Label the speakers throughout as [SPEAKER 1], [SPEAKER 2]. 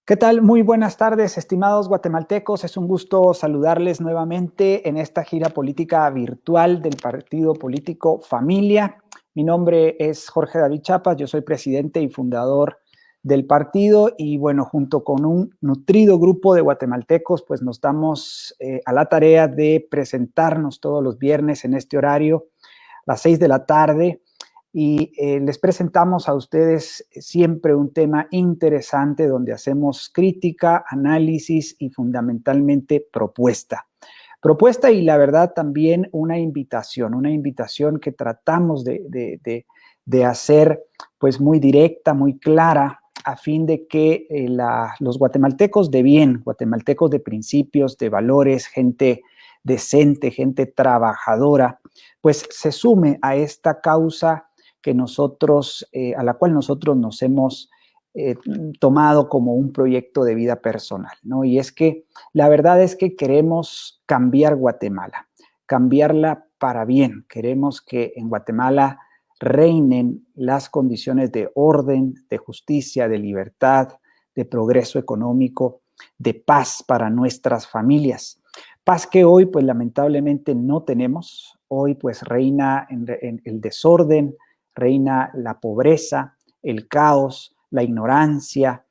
[SPEAKER 1] ¿Qué tal? Muy buenas tardes, estimados guatemaltecos. Es un gusto saludarles nuevamente en esta gira política virtual del partido político Familia. Mi nombre es Jorge David Chapas, yo soy presidente y fundador del partido y bueno, junto con un nutrido grupo de guatemaltecos, pues nos damos a la tarea de presentarnos todos los viernes en este horario, a las 6 de la tarde, y les presentamos a ustedes siempre un tema interesante donde hacemos crítica, análisis y fundamentalmente propuesta. Propuesta y la verdad también una invitación que tratamos de hacer pues muy directa, muy clara, a fin de que los guatemaltecos de bien, guatemaltecos de principios, de valores, gente decente, gente trabajadora, pues se sume a esta causa que nosotros, a la cual nosotros nos hemos tomado como un proyecto de vida personal, ¿no? Y es que la verdad es que queremos cambiar Guatemala, cambiarla para bien. Queremos que en Guatemala reinen las condiciones de orden, de justicia, de libertad, de progreso económico, de paz para nuestras familias. Paz que hoy, pues lamentablemente no tenemos. Hoy, pues reina en el desorden, reina la pobreza, el caos, la ignorancia,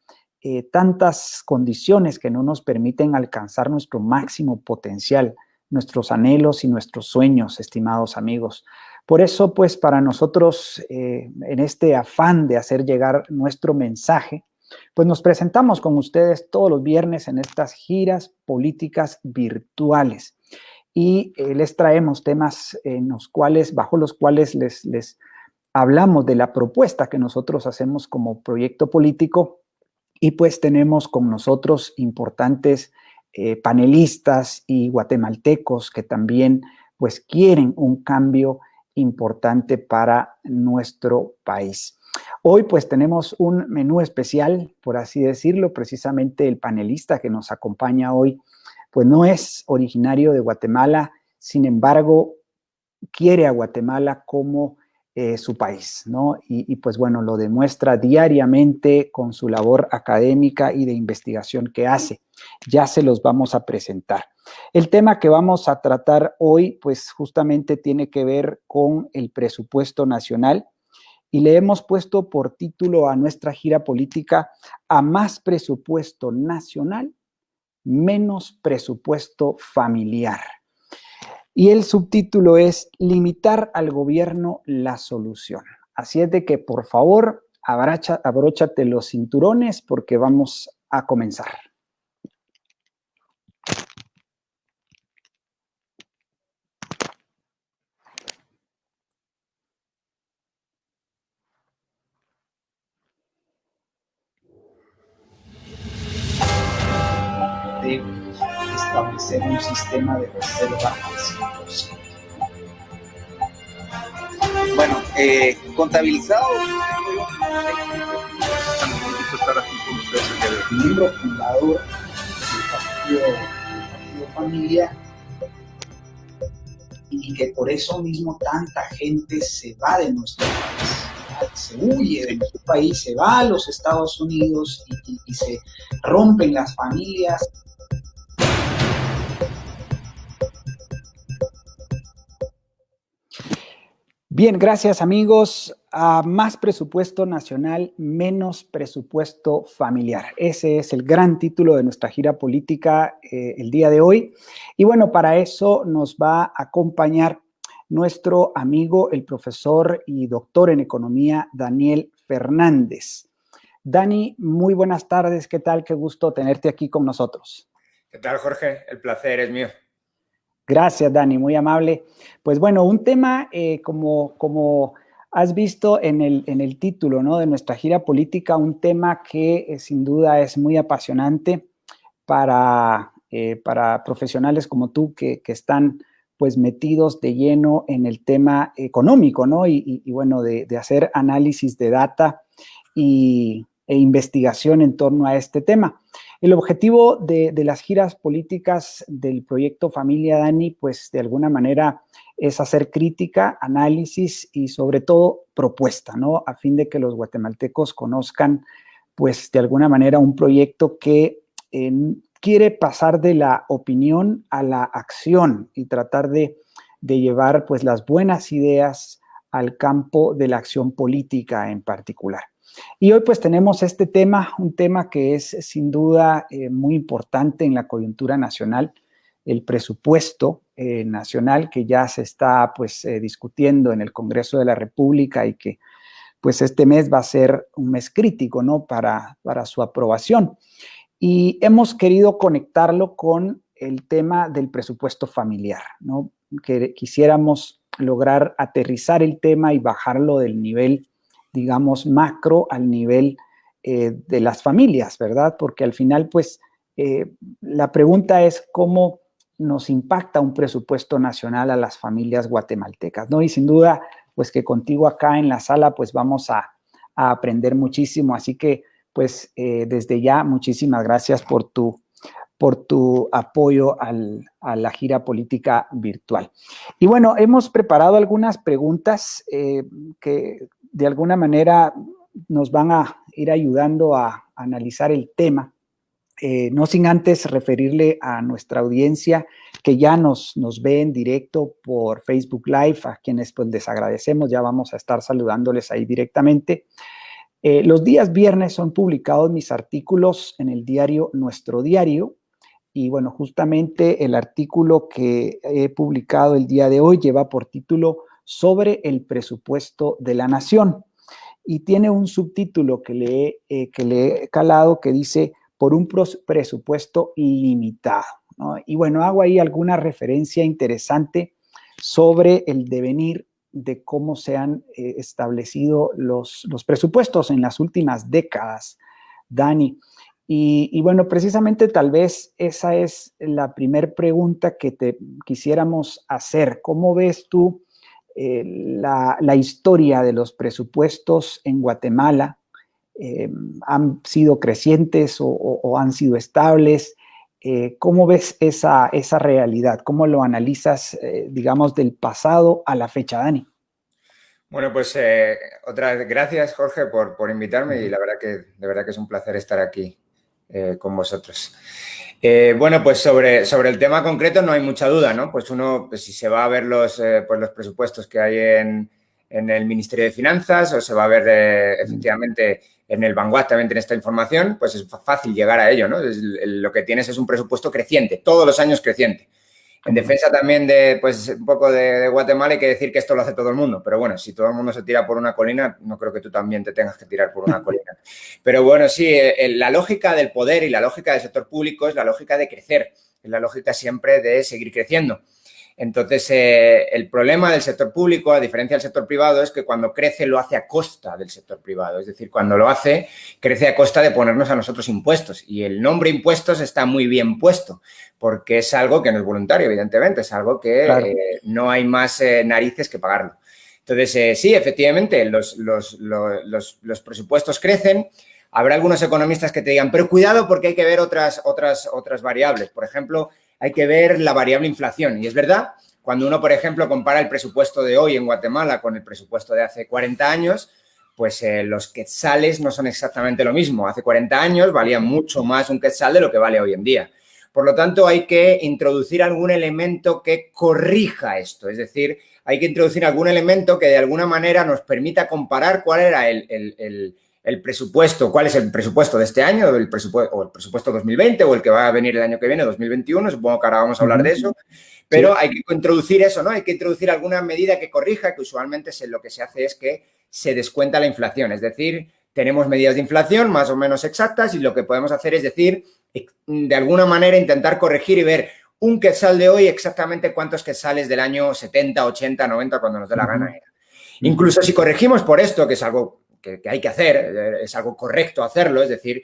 [SPEAKER 1] tantas condiciones que no nos permiten alcanzar nuestro máximo potencial, nuestros anhelos y nuestros sueños, estimados amigos. Por eso, pues, para nosotros, en este afán de hacer llegar nuestro mensaje, pues nos presentamos con ustedes todos los viernes en estas giras políticas virtuales y les traemos temas bajo los cuales les hablamos de la propuesta que nosotros hacemos como proyecto político y pues tenemos con nosotros importantes panelistas y guatemaltecos que también pues quieren un cambio importante para nuestro país. Hoy pues tenemos un menú especial, por así decirlo. Precisamente el panelista que nos acompaña hoy pues no es originario de Guatemala, sin embargo quiere a Guatemala como su país, ¿no? Y pues bueno, lo demuestra diariamente con su labor académica y de investigación que hace. Ya se los vamos a presentar. El tema que vamos a tratar hoy, pues justamente tiene que ver con el presupuesto nacional y le hemos puesto por título a nuestra gira política: a más presupuesto nacional, menos presupuesto familiar. Y el subtítulo es limitar al gobierno la solución. Así es de que, por favor, abróchate los cinturones porque vamos a comenzar. De establecer un sistema de reserva al 100%. Bueno, contabilizado. Estar aquí con ustedes, miembro fundador del partido Familia, y que por eso mismo tanta gente se va de nuestro país, se huye de nuestro país, se va a los Estados Unidos y se rompen las familias. Bien, gracias amigos. A más presupuesto nacional, menos presupuesto familiar. Ese es el gran título de nuestra gira política el día de hoy. Y bueno, para eso nos va a acompañar nuestro amigo, el profesor y doctor en economía, Daniel Fernández. Dani, muy buenas tardes. ¿Qué tal? Qué gusto tenerte aquí con nosotros.
[SPEAKER 2] ¿Qué tal, Jorge? El placer es mío.
[SPEAKER 1] Gracias, Dani, muy amable. Pues bueno, un tema como has visto en el título, ¿no?, de nuestra gira política, un tema que sin duda es muy apasionante para profesionales como tú que están pues metidos de lleno en el tema económico, ¿no? Y bueno, de hacer análisis de data e investigación en torno a este tema. El objetivo de las giras políticas del proyecto Familia, Dani, pues de alguna manera es hacer crítica, análisis y sobre todo propuesta, ¿no? A fin de que los guatemaltecos conozcan pues de alguna manera un proyecto que quiere pasar de la opinión a la acción y tratar de llevar pues las buenas ideas al campo de la acción política en particular. Y hoy pues tenemos este tema, un tema que es sin duda muy importante en la coyuntura nacional, el presupuesto nacional que ya se está pues discutiendo en el Congreso de la República y que pues este mes va a ser un mes crítico, ¿no? Para su aprobación. Y hemos querido conectarlo con el tema del presupuesto familiar, ¿no? Que quisiéramos lograr aterrizar el tema y bajarlo del nivel, digamos, macro al nivel de las familias, ¿verdad? Porque al final, pues, la pregunta es cómo nos impacta un presupuesto nacional a las familias guatemaltecas, ¿no? Y sin duda, pues que contigo acá en la sala, pues vamos a aprender muchísimo. Así que, pues, desde ya, muchísimas gracias por tu apoyo a la gira política virtual. Y bueno, hemos preparado algunas preguntas que de alguna manera nos van a ir ayudando a analizar el tema. No sin antes referirle a nuestra audiencia que ya nos ve en directo por Facebook Live, a quienes pues les agradecemos, ya vamos a estar saludándoles ahí directamente. Los días viernes son publicados mis artículos en el diario Nuestro Diario y bueno, justamente el artículo que he publicado el día de hoy lleva por título Sobre el presupuesto de la nación y tiene un subtítulo que le he calado que dice por un presupuesto ilimitado, ¿no? Y bueno, hago ahí alguna referencia interesante sobre el devenir de cómo se han establecido los presupuestos en las últimas décadas, Dani. Y bueno, precisamente tal vez esa es la primera pregunta que te quisiéramos hacer. ¿Cómo ves tú la historia de los presupuestos en Guatemala? ¿Han sido crecientes o han sido estables? ¿Cómo ves esa realidad? ¿Cómo lo analizas, digamos, del pasado a la fecha, Dani?
[SPEAKER 2] Bueno, pues otra vez, gracias, Jorge, por invitarme y la verdad de verdad que es un placer estar aquí con vosotros. Bueno, pues sobre el tema concreto no hay mucha duda, ¿no? Pues uno, pues si se va a ver los presupuestos que hay en el Ministerio de Finanzas o se va a ver efectivamente en el Vanguard también tiene esta información, pues es fácil llegar a ello, ¿no? Lo que tienes es un presupuesto creciente, todos los años creciente. En defensa también de, pues, un poco de Guatemala hay que decir que esto lo hace todo el mundo. Pero bueno, si todo el mundo se tira por una colina, no creo que tú también te tengas que tirar por una colina. Pero bueno, sí, la lógica del poder y la lógica del sector público es la lógica de crecer. Es la lógica siempre de seguir creciendo. Entonces, el problema del sector público, a diferencia del sector privado, es que cuando crece lo hace a costa del sector privado. Es decir, cuando lo hace, crece a costa de ponernos a nosotros impuestos. Y el nombre impuestos está muy bien puesto, porque es algo que no es voluntario, evidentemente. Es algo que claro, no hay más narices que pagarlo. Entonces, sí, efectivamente, los presupuestos crecen. Habrá algunos economistas que te digan, pero cuidado porque hay que ver otras variables. Por ejemplo, hay que ver la variable inflación. Y es verdad, cuando uno, por ejemplo, compara el presupuesto de hoy en Guatemala con el presupuesto de hace 40 años, pues los quetzales no son exactamente lo mismo. Hace 40 años valía mucho más un quetzal de lo que vale hoy en día. Por lo tanto, hay que introducir algún elemento que corrija esto. Es decir, hay que introducir algún elemento que de alguna manera nos permita comparar cuál era el presupuesto, cuál es el presupuesto de este año, o el presupuesto 2020 o el que va a venir el año que viene, 2021, supongo que ahora vamos a hablar de eso, pero sí, hay que introducir eso, ¿no? Hay que introducir alguna medida que corrija, que usualmente lo que se hace es que se descuenta la inflación, es decir, tenemos medidas de inflación más o menos exactas y lo que podemos hacer es decir, de alguna manera intentar corregir y ver un quetzal de hoy exactamente cuántos quetzales del año 70, 80, 90, cuando nos dé la gana era. Incluso si corregimos por esto, que es algo que hay que hacer, es algo correcto hacerlo, es decir,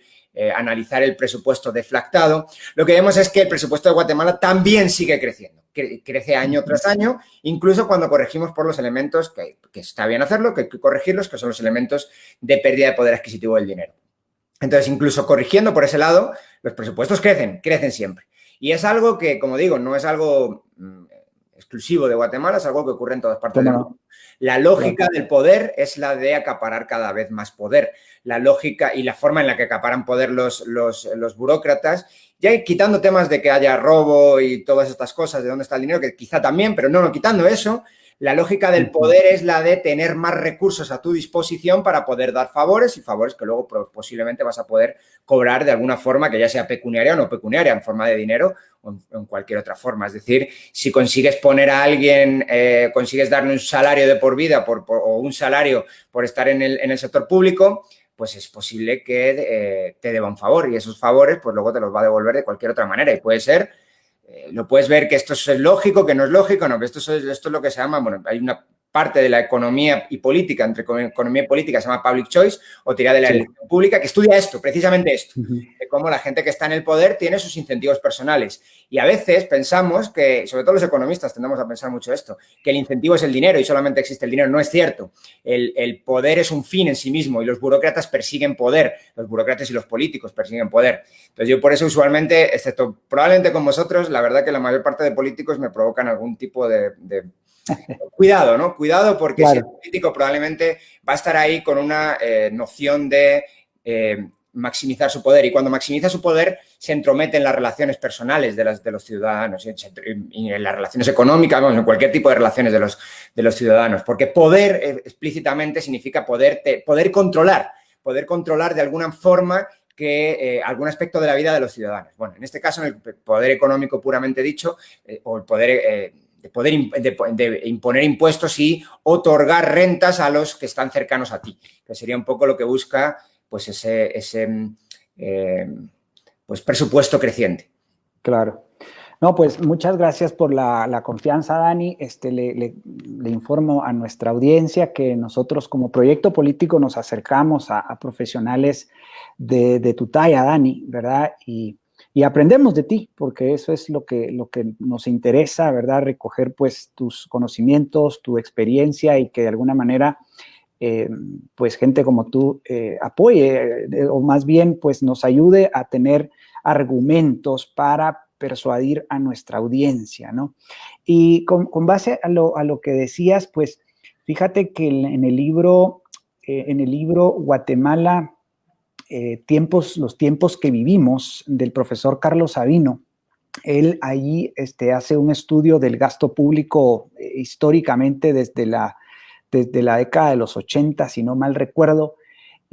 [SPEAKER 2] analizar el presupuesto deflactado, lo que vemos es que el presupuesto de Guatemala también sigue creciendo, crece año tras año, incluso cuando corregimos por los elementos que está bien hacerlo, que hay que corregirlos, que son los elementos de pérdida de poder adquisitivo del dinero. Entonces, incluso corrigiendo por ese lado, los presupuestos crecen siempre. Y es algo que, como digo, no es algo exclusivo de Guatemala, es algo que ocurre en todas partes del mundo.
[SPEAKER 1] No?
[SPEAKER 2] La lógica del poder es la de acaparar cada vez más poder. La lógica y la forma en la que acaparan poder los burócratas, ya quitando temas de que haya robo y todas estas cosas, de dónde está el dinero, que quizá también, pero no quitando eso, la lógica del poder es la de tener más recursos a tu disposición para poder dar favores y favores que luego posiblemente vas a poder cobrar de alguna forma, que ya sea pecuniaria o no pecuniaria, en forma de dinero o en cualquier otra forma. Es decir, si consigues poner a alguien, consigues darle un salario de por vida o un salario por estar en el sector público, pues es posible que te deba un favor y esos favores pues luego te los va a devolver de cualquier otra manera y puede ser... lo puedes ver que esto es lógico, que no es lógico, no, que esto es lo que se llama, bueno, hay una parte de la economía y política, entre economía y política, se llama public choice o teoría de la elección pública, que estudia esto, precisamente esto, de cómo la gente que está en el poder tiene sus incentivos personales. Y a veces pensamos que, sobre todo los economistas tendemos a pensar mucho esto, que el incentivo es el dinero y solamente existe el dinero. No es cierto. El poder es un fin en sí mismo y los burócratas persiguen poder. Los burócratas y los políticos persiguen poder. Entonces yo por eso usualmente, excepto probablemente con vosotros, la verdad que la mayor parte de políticos me provocan algún tipo de cuidado, ¿no? Cuidado porque si el político probablemente va a estar ahí con una noción de maximizar su poder y cuando maximiza su poder se entromete en las relaciones personales de los ciudadanos y en las relaciones económicas, vamos, en cualquier tipo de relaciones de los ciudadanos, porque poder explícitamente significa poder controlar de alguna forma que algún aspecto de la vida de los ciudadanos. Bueno, en este caso, en el poder económico puramente dicho, o el poder de imponer impuestos y otorgar rentas a los que están cercanos a ti, que sería un poco lo que busca pues ese pues presupuesto creciente.
[SPEAKER 1] Claro. No, pues muchas gracias por la confianza, Dani. Le informo a nuestra audiencia que nosotros como proyecto político nos acercamos a profesionales de tu talla, Dani, ¿verdad? Y aprendemos de ti, porque eso es lo que nos interesa, ¿verdad? Recoger pues tus conocimientos, tu experiencia y que de alguna manera pues gente como tú apoye o más bien pues nos ayude a tener argumentos para persuadir a nuestra audiencia, ¿no? Y con base a lo que decías, pues fíjate que en el libro Guatemala, los tiempos que vivimos, del profesor Carlos Sabino, él allí hace un estudio del gasto público históricamente desde la década de los 80, si no mal recuerdo,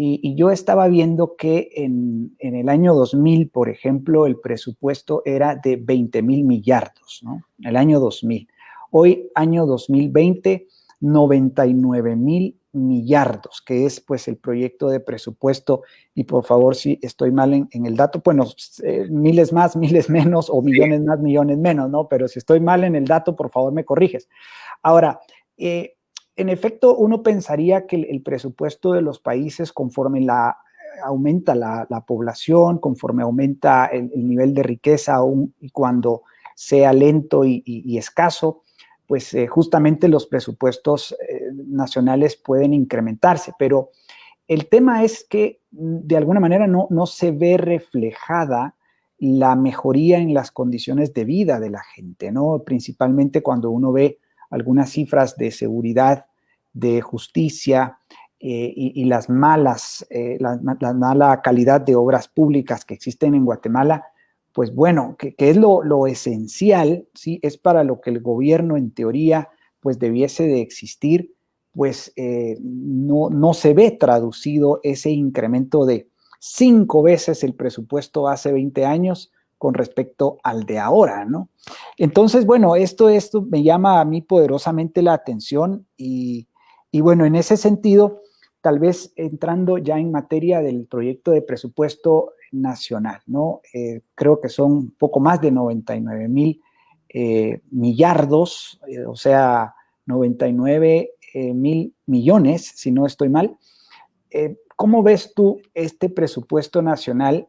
[SPEAKER 1] y yo estaba viendo que en el año 2000, por ejemplo, el presupuesto era de 20,000 millardos, ¿no? El año 2000. Hoy, año 2020, 99,000 millardos, que es pues el proyecto de presupuesto, y por favor, si estoy mal en el dato, bueno, miles más, miles menos, o millones más, millones menos, ¿no? Pero si estoy mal en el dato, por favor me corriges. Ahora, en efecto, uno pensaría que el presupuesto de los países, conforme aumenta la población, conforme aumenta el nivel de riqueza, y cuando sea lento y escaso, pues justamente los presupuestos nacionales pueden incrementarse. Pero el tema es que de alguna manera no se ve reflejada la mejoría en las condiciones de vida de la gente, ¿no? Principalmente cuando uno ve algunas cifras de seguridad, de justicia y la mala calidad de obras públicas que existen en Guatemala, pues bueno, que es lo esencial, ¿sí? Es para lo que el gobierno en teoría pues debiese de existir, pues no se ve traducido ese incremento de 5 veces el presupuesto hace 20 años con respecto al de ahora, ¿no? Entonces, bueno, esto me llama a mí poderosamente la atención y bueno, en ese sentido, tal vez entrando ya en materia del proyecto de presupuesto nacional, ¿no? Creo que son un poco más de 99,000 millardos, o sea, 99,000 millones, si no estoy mal. ¿Cómo ves tú este presupuesto nacional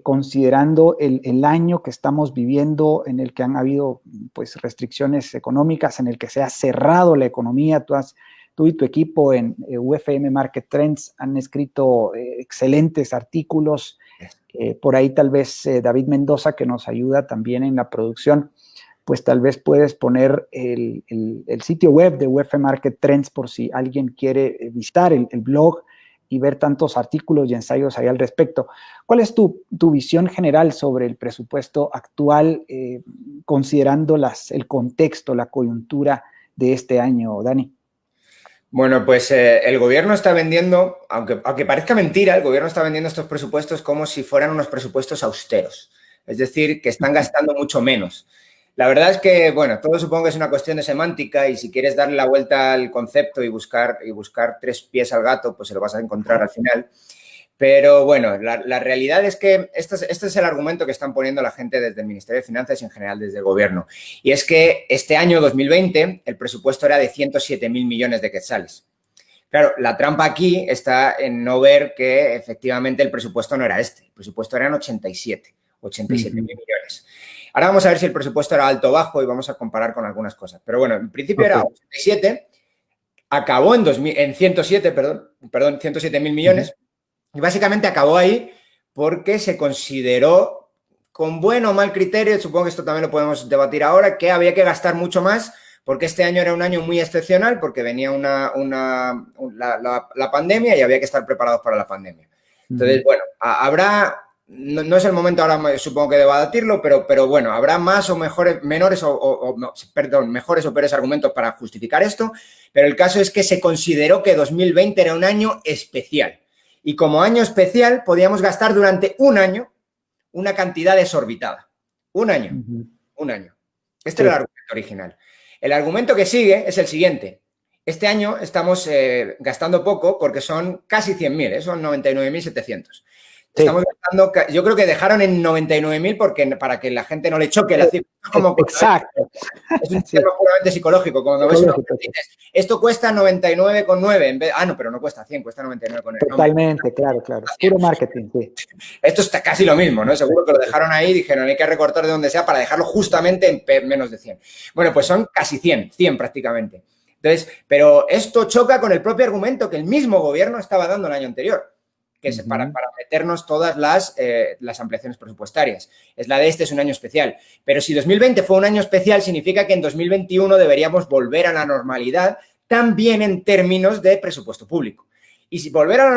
[SPEAKER 1] considerando el año que estamos viviendo en el que han habido pues, restricciones económicas, en el que se ha cerrado la economía? Tú y tu equipo en UFM Market Trends han escrito excelentes artículos. Por ahí tal vez David Mendoza, que nos ayuda también en la producción, pues tal vez puedes poner el sitio web de UF Market Trends por si alguien quiere visitar el blog y ver tantos artículos y ensayos ahí al respecto. ¿Cuál es tu visión general sobre el presupuesto actual, considerando el contexto, la coyuntura de este año, Dani?
[SPEAKER 2] Bueno, pues el gobierno está vendiendo, aunque parezca mentira, el gobierno está vendiendo estos presupuestos como si fueran unos presupuestos austeros. Es decir, que están gastando mucho menos. La verdad es que, bueno, todo supongo que es una cuestión de semántica y si quieres darle la vuelta al concepto y buscar tres pies al gato, pues se lo vas a encontrar al final. Pero bueno, la realidad es que este es el argumento que están poniendo la gente desde el Ministerio de Finanzas y en general desde el Gobierno. Y es que este año 2020 el presupuesto era de 107.000 millones de quetzales. Claro, la trampa aquí está en no ver que efectivamente el presupuesto no era este. El presupuesto eran 87.000 millones. Ahora vamos a ver si el presupuesto era alto o bajo y vamos a comparar con algunas cosas. Pero bueno, en principio era 87, acabó en 107, perdón, 107.000 millones. Y básicamente acabó ahí porque se consideró, con buen o mal criterio, supongo que esto también lo podemos debatir ahora, que había que gastar mucho más porque este año era un año muy excepcional porque venía la pandemia y había que estar preparados para la pandemia. Entonces, bueno, habrá, no es el momento ahora, supongo que de debatirlo, pero bueno, habrá más o mejores, mejores o peores argumentos para justificar esto, pero el caso es que se consideró que 2020 era un año especial. Y como año especial podíamos gastar durante un año una cantidad desorbitada. Un año. Este era el argumento original. El argumento que sigue es el siguiente. Este año estamos gastando poco porque son casi 100.000, son 99.700. Sí. Estamos gastando, yo creo que dejaron en 99.000 para que la gente no le choque la cifra.
[SPEAKER 1] Exacto.
[SPEAKER 2] Es un tema puramente psicológico. Cuando ves una dices, esto cuesta 99,9 no, pero no cuesta 100, cuesta 99,9.
[SPEAKER 1] Totalmente, claro. Puro marketing, sí.
[SPEAKER 2] Esto está casi lo mismo, ¿no? Seguro que lo dejaron ahí y dijeron, hay que recortar de donde sea para dejarlo justamente en menos de 100. Bueno, pues son casi 100 prácticamente. Entonces, pero esto choca con el propio argumento que el mismo gobierno estaba dando el año anterior, que es para meternos todas las ampliaciones presupuestarias. Este es un año especial. Pero si 2020 fue un año especial, significa que en 2021 deberíamos volver a la normalidad, también en términos de presupuesto público. Y si volver a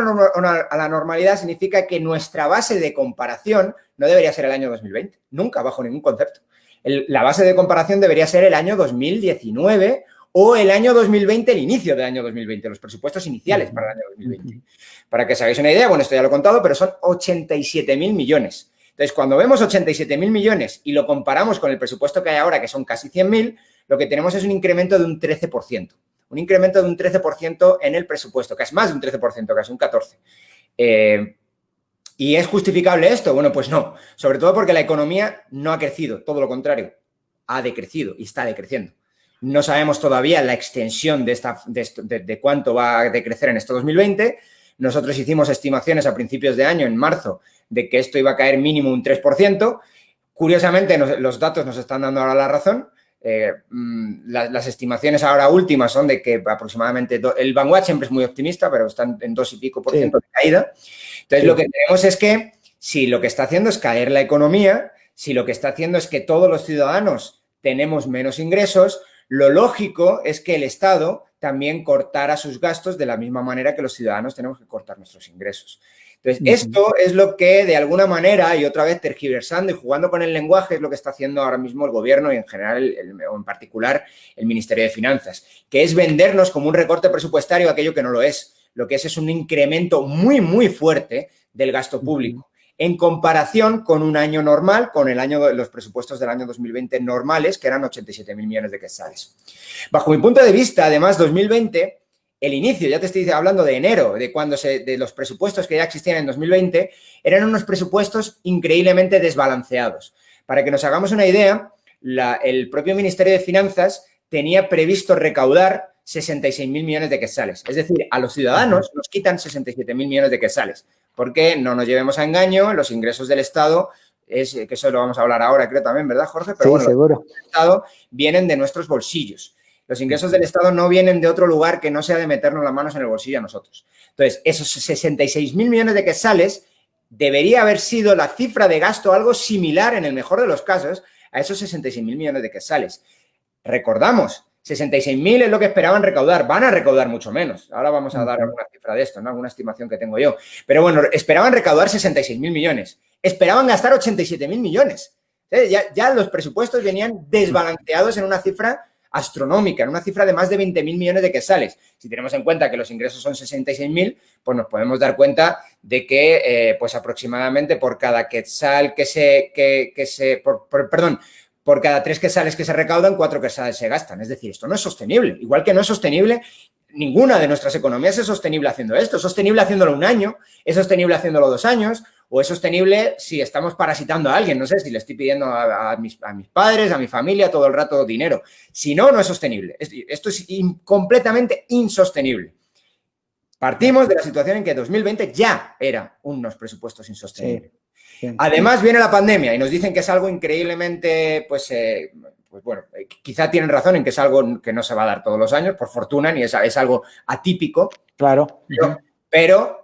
[SPEAKER 2] la normalidad significa que nuestra base de comparación no debería ser el año 2020, nunca, bajo ningún concepto. La base de comparación debería ser el año 2019 o el año 2020, el inicio del año 2020, los presupuestos iniciales para el año 2020. Para que os hagáis una idea, bueno, esto ya lo he contado, pero son 87.000 millones. Entonces, cuando vemos 87.000 millones y lo comparamos con el presupuesto que hay ahora, que son casi 100.000, lo que tenemos es un incremento de un 13%. Un incremento de un 13% en el presupuesto, que es más de un 13%, casi un 14%. ¿Y es justificable esto? Bueno, pues no. Sobre todo porque la economía no ha crecido, todo lo contrario, ha decrecido y está decreciendo. No sabemos todavía la extensión de cuánto va a decrecer en este 2020. Nosotros hicimos estimaciones a principios de año, en marzo, de que esto iba a caer mínimo un 3%. Curiosamente, los datos nos están dando ahora la razón. Las estimaciones ahora últimas son de que aproximadamente, el Vanguard siempre es muy optimista, pero están en 2 y pico % de caída. Entonces, lo que tenemos es que si lo que está haciendo es caer la economía, si lo que está haciendo es que todos los ciudadanos tenemos menos ingresos, lo lógico es que el Estado también cortara sus gastos de la misma manera que los ciudadanos tenemos que cortar nuestros ingresos. Entonces, esto es lo que de alguna manera, y otra vez tergiversando y jugando con el lenguaje, es lo que está haciendo ahora mismo el gobierno y en general, o en particular, el Ministerio de Finanzas, que es vendernos como un recorte presupuestario aquello que no lo es. Lo que es un incremento muy, muy fuerte del gasto público. En comparación con un año normal, con los presupuestos del año 2020 normales, que eran 87.000 millones de quetzales. Bajo mi punto de vista, además, 2020, el inicio, ya te estoy hablando de enero, de los presupuestos que ya existían en 2020, eran unos presupuestos increíblemente desbalanceados. Para que nos hagamos una idea, el propio Ministerio de Finanzas tenía previsto recaudar 66.000 millones de quetzales. Es decir, a los ciudadanos nos quitan 67.000 millones de quetzales. Porque no nos llevemos a engaño, los ingresos del Estado, que eso lo vamos a hablar ahora, creo también, ¿verdad, Jorge? Pero
[SPEAKER 1] sí,
[SPEAKER 2] bueno,
[SPEAKER 1] seguro.
[SPEAKER 2] Los ingresos del Estado vienen de nuestros bolsillos. Los ingresos del Estado no vienen de otro lugar que no sea de meternos las manos en el bolsillo a nosotros. Entonces, esos 66.000 millones de quetzales debería haber sido la cifra de gasto algo similar, en el mejor de los casos, a esos 66.000 millones de quetzales. Recordamos, 66.000 es lo que esperaban recaudar. Van a recaudar mucho menos. Ahora vamos a dar alguna cifra de esto, ¿no? Alguna estimación que tengo yo. Pero bueno, esperaban recaudar 66.000 millones. Esperaban gastar 87.000 millones. Ya los presupuestos venían desbalanceados en una cifra astronómica, en una cifra de más de 20.000 millones de quetzales. Si tenemos en cuenta que los ingresos son 66.000, pues nos podemos dar cuenta de que pues aproximadamente por cada quetzal por cada 3 quetzales que se recaudan, 4 quetzales se gastan. Es decir, esto no es sostenible. Igual que no es sostenible, ninguna de nuestras economías es sostenible haciendo esto. Es sostenible haciéndolo un año, es sostenible haciéndolo 2 años, o es sostenible si estamos parasitando a alguien. No sé, si le estoy pidiendo a mis padres, a mi familia, todo el rato dinero. Si no, no es sostenible. Esto es completamente insostenible. Partimos de la situación en que 2020 ya era unos presupuestos insostenibles. Sí. Además viene la pandemia y nos dicen que es algo increíblemente, pues bueno, quizá tienen razón en que es algo que no se va a dar todos los años, por fortuna, ni es algo atípico.
[SPEAKER 1] Claro.
[SPEAKER 2] Pero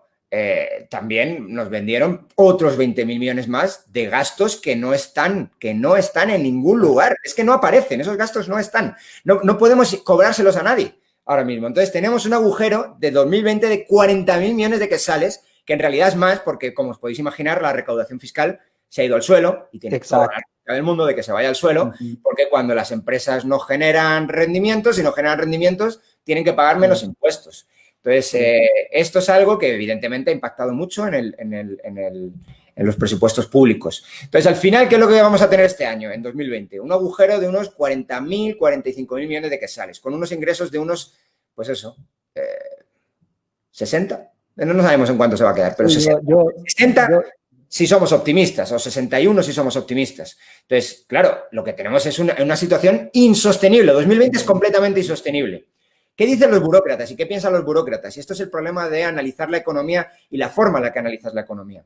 [SPEAKER 2] también nos vendieron otros 20.000 millones más de gastos que no están en ningún lugar. Es que no aparecen, esos gastos no están. No podemos cobrárselos a nadie ahora mismo. Entonces tenemos un agujero de 2020 de 40.000 millones de quetzales, que en realidad es más porque, como os podéis imaginar, la recaudación fiscal se ha ido al suelo y tiene que cobrar el mundo de que se vaya al suelo, porque cuando las empresas no generan rendimientos, tienen que pagar menos impuestos. Entonces, esto es algo que evidentemente ha impactado mucho en los presupuestos públicos. Entonces, al final, ¿qué es lo que vamos a tener este año, en 2020? Un agujero de unos 40.000, 45.000 millones de quetzales, con unos ingresos de unos, pues eso, 60. No sabemos en cuánto se va a quedar, pero 60 si somos optimistas, o 61 si somos optimistas. Entonces, claro, lo que tenemos es una situación insostenible. 2020 es completamente insostenible. ¿Qué dicen los burócratas y qué piensan los burócratas? Y esto es el problema de analizar la economía y la forma en la que analizas la economía.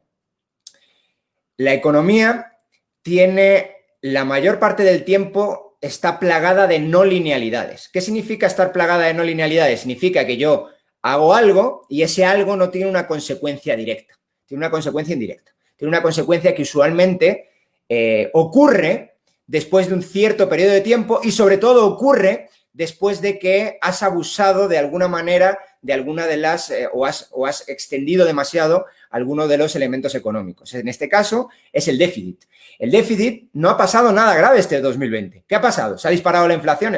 [SPEAKER 2] La economía tiene, la mayor parte del tiempo, está plagada de no linealidades. ¿Qué significa estar plagada de no linealidades? Significa que yo hago algo y ese algo no tiene una consecuencia directa, tiene una consecuencia indirecta. Tiene una consecuencia que usualmente ocurre después de un cierto periodo de tiempo y sobre todo ocurre después de que has abusado de alguna manera de alguna de las o has extendido demasiado alguno de los elementos económicos. En este caso es el déficit. El déficit no ha pasado nada grave este 2020. ¿Qué ha pasado? ¿Se ha disparado la inflación?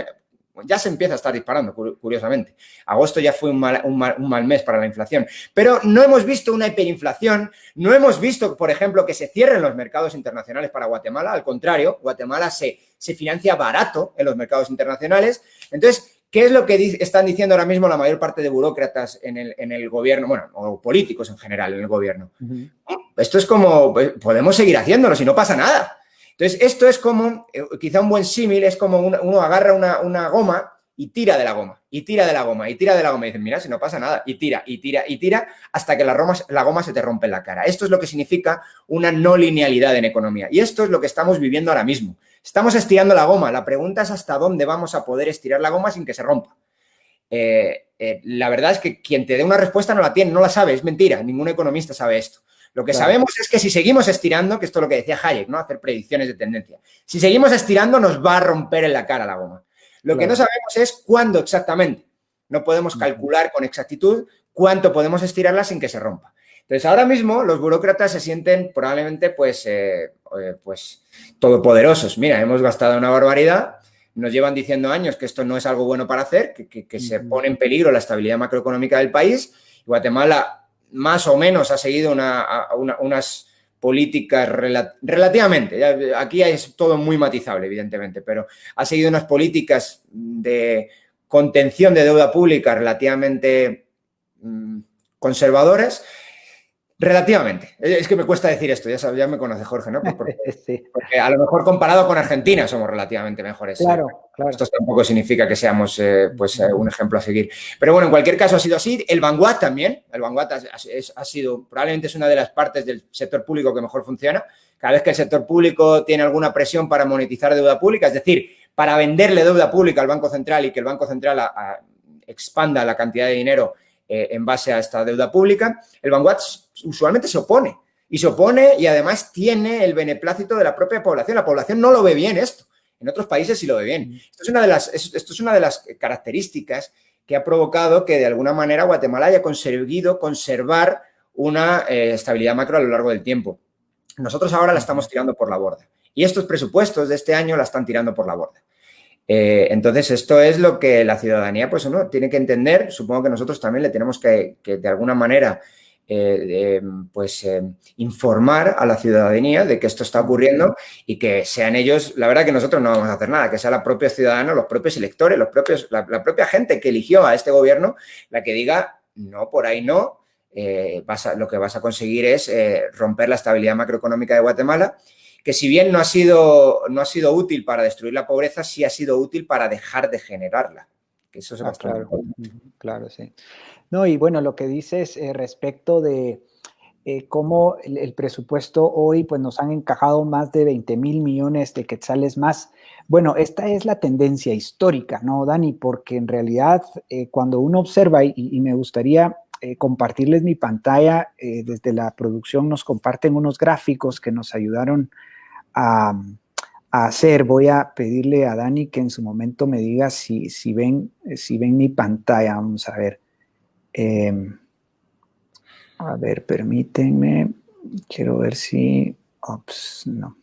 [SPEAKER 2] Ya se empieza a estar disparando, curiosamente. Agosto ya fue un mal mes para la inflación. Pero no hemos visto una hiperinflación, no hemos visto, por ejemplo, que se cierren los mercados internacionales para Guatemala. Al contrario, Guatemala se financia barato en los mercados internacionales. Entonces, ¿qué es lo que están diciendo ahora mismo la mayor parte de burócratas en el gobierno, bueno, o políticos en general en el gobierno? Esto es como, podemos seguir haciéndolo si no pasa nada. Entonces, esto es como, quizá un buen símil, es como uno agarra una goma y tira de la goma, y tira de la goma, y tira de la goma. Y dicen, mira, si no pasa nada, y tira, y tira, y tira, hasta que la goma se te rompe en la cara. Esto es lo que significa una no linealidad en economía. Y esto es lo que estamos viviendo ahora mismo. Estamos estirando la goma. La pregunta es hasta dónde vamos a poder estirar la goma sin que se rompa. La verdad es que quien te dé una respuesta no la tiene, no la sabe, es mentira. Ningún economista sabe esto. Lo que sabemos es que si seguimos estirando, que esto es lo que decía Hayek, ¿no? Hacer predicciones de tendencia. Si seguimos estirando, nos va a romper en la cara la goma. Lo que no sabemos es cuándo exactamente. No podemos calcular con exactitud cuánto podemos estirarla sin que se rompa. Entonces, ahora mismo los burócratas se sienten probablemente, pues todopoderosos. Mira, hemos gastado una barbaridad, nos llevan diciendo años que esto no es algo bueno para hacer, que se pone en peligro la estabilidad macroeconómica del país. Guatemala más o menos ha seguido unas políticas relativamente, aquí es todo muy matizable, evidentemente, pero ha seguido unas políticas de contención de deuda pública relativamente conservadoras. Relativamente. Es que me cuesta decir esto, ya me conoce Jorge, ¿no? Porque a lo mejor comparado con Argentina somos relativamente mejores.
[SPEAKER 1] Claro.
[SPEAKER 2] Esto tampoco significa que seamos un ejemplo a seguir. Pero bueno, en cualquier caso ha sido así. El Vanguard también. El Vanguard ha sido, probablemente es una de las partes del sector público que mejor funciona. Cada vez que el sector público tiene alguna presión para monetizar deuda pública, es decir, para venderle deuda pública al Banco Central y que el Banco Central expanda la cantidad de dinero en base a esta deuda pública, el Vanguard usualmente se opone. y se opone y además tiene el beneplácito de la propia población. La población no lo ve bien esto. En otros países sí lo ve bien. Esto es una de las características que ha provocado que de alguna manera Guatemala haya conseguido conservar una estabilidad macro a lo largo del tiempo. Nosotros ahora la estamos tirando por la borda. Y estos presupuestos de este año la están tirando por la borda. Entonces, esto es lo que la ciudadanía, pues, ¿no?, tiene que entender. Supongo que nosotros también le tenemos que de alguna manera, informar a la ciudadanía de que esto está ocurriendo y que sean ellos, la verdad que nosotros no vamos a hacer nada, que sea la propia ciudadana, los propios electores, la propia gente que eligió a este gobierno la que diga, no, por ahí no, lo que vas a conseguir es romper la estabilidad macroeconómica de Guatemala, que si bien no ha sido útil para destruir la pobreza, sí ha sido útil para dejar de generarla. Que eso es bastante importante.
[SPEAKER 1] Claro, sí. No, y bueno, lo que dices respecto de cómo el presupuesto hoy, pues nos han encajado más de 20,000 millones de quetzales más. Bueno, esta es la tendencia histórica, ¿no, Dani? Porque en realidad, cuando uno observa, y me gustaría compartirles mi pantalla, desde la producción nos comparten unos gráficos que nos ayudaron a hacer. Voy a pedirle a Dani que en su momento me diga si ven mi pantalla. Vamos a ver, permítanme. Quiero ver si... Ops, no.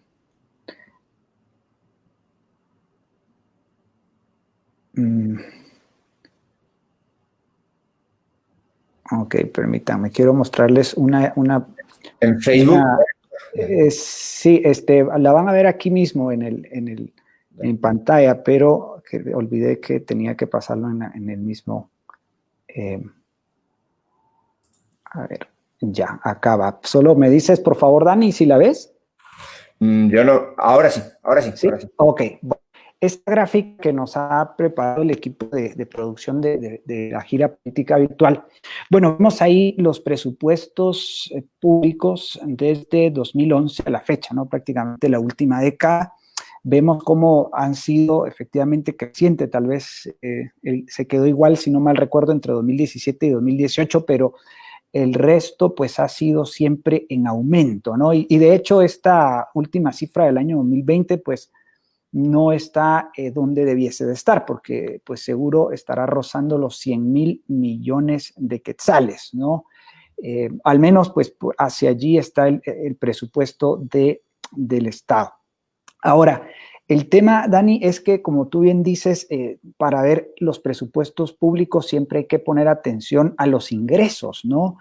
[SPEAKER 1] Ok, permítanme. Quiero mostrarles una
[SPEAKER 2] en Facebook.
[SPEAKER 1] Sí, la van a ver aquí mismo en pantalla, pero que olvidé que tenía que pasarlo en el mismo. A ver, ya, acaba. Solo me dices, por favor, Dani, si la ves.
[SPEAKER 2] Yo no, ahora sí.
[SPEAKER 1] ¿Sí? Ahora sí. Ok. Bueno, esta gráfica que nos ha preparado el equipo de producción de la gira política virtual. Bueno, vemos ahí los presupuestos públicos desde 2011 a la fecha, ¿no? Prácticamente la última década. Vemos cómo han sido efectivamente crecientes, tal vez se quedó igual, si no mal recuerdo, entre 2017 y 2018, pero el resto pues ha sido siempre en aumento, ¿no? Y de hecho esta última cifra del año 2020 pues no está donde debiese de estar, porque pues seguro estará rozando los 100,000 millones de quetzales, ¿no? Al menos pues hacia allí está el presupuesto del Estado. Ahora, el tema, Dani, es que, como tú bien dices, para ver los presupuestos públicos siempre hay que poner atención a los ingresos, ¿no?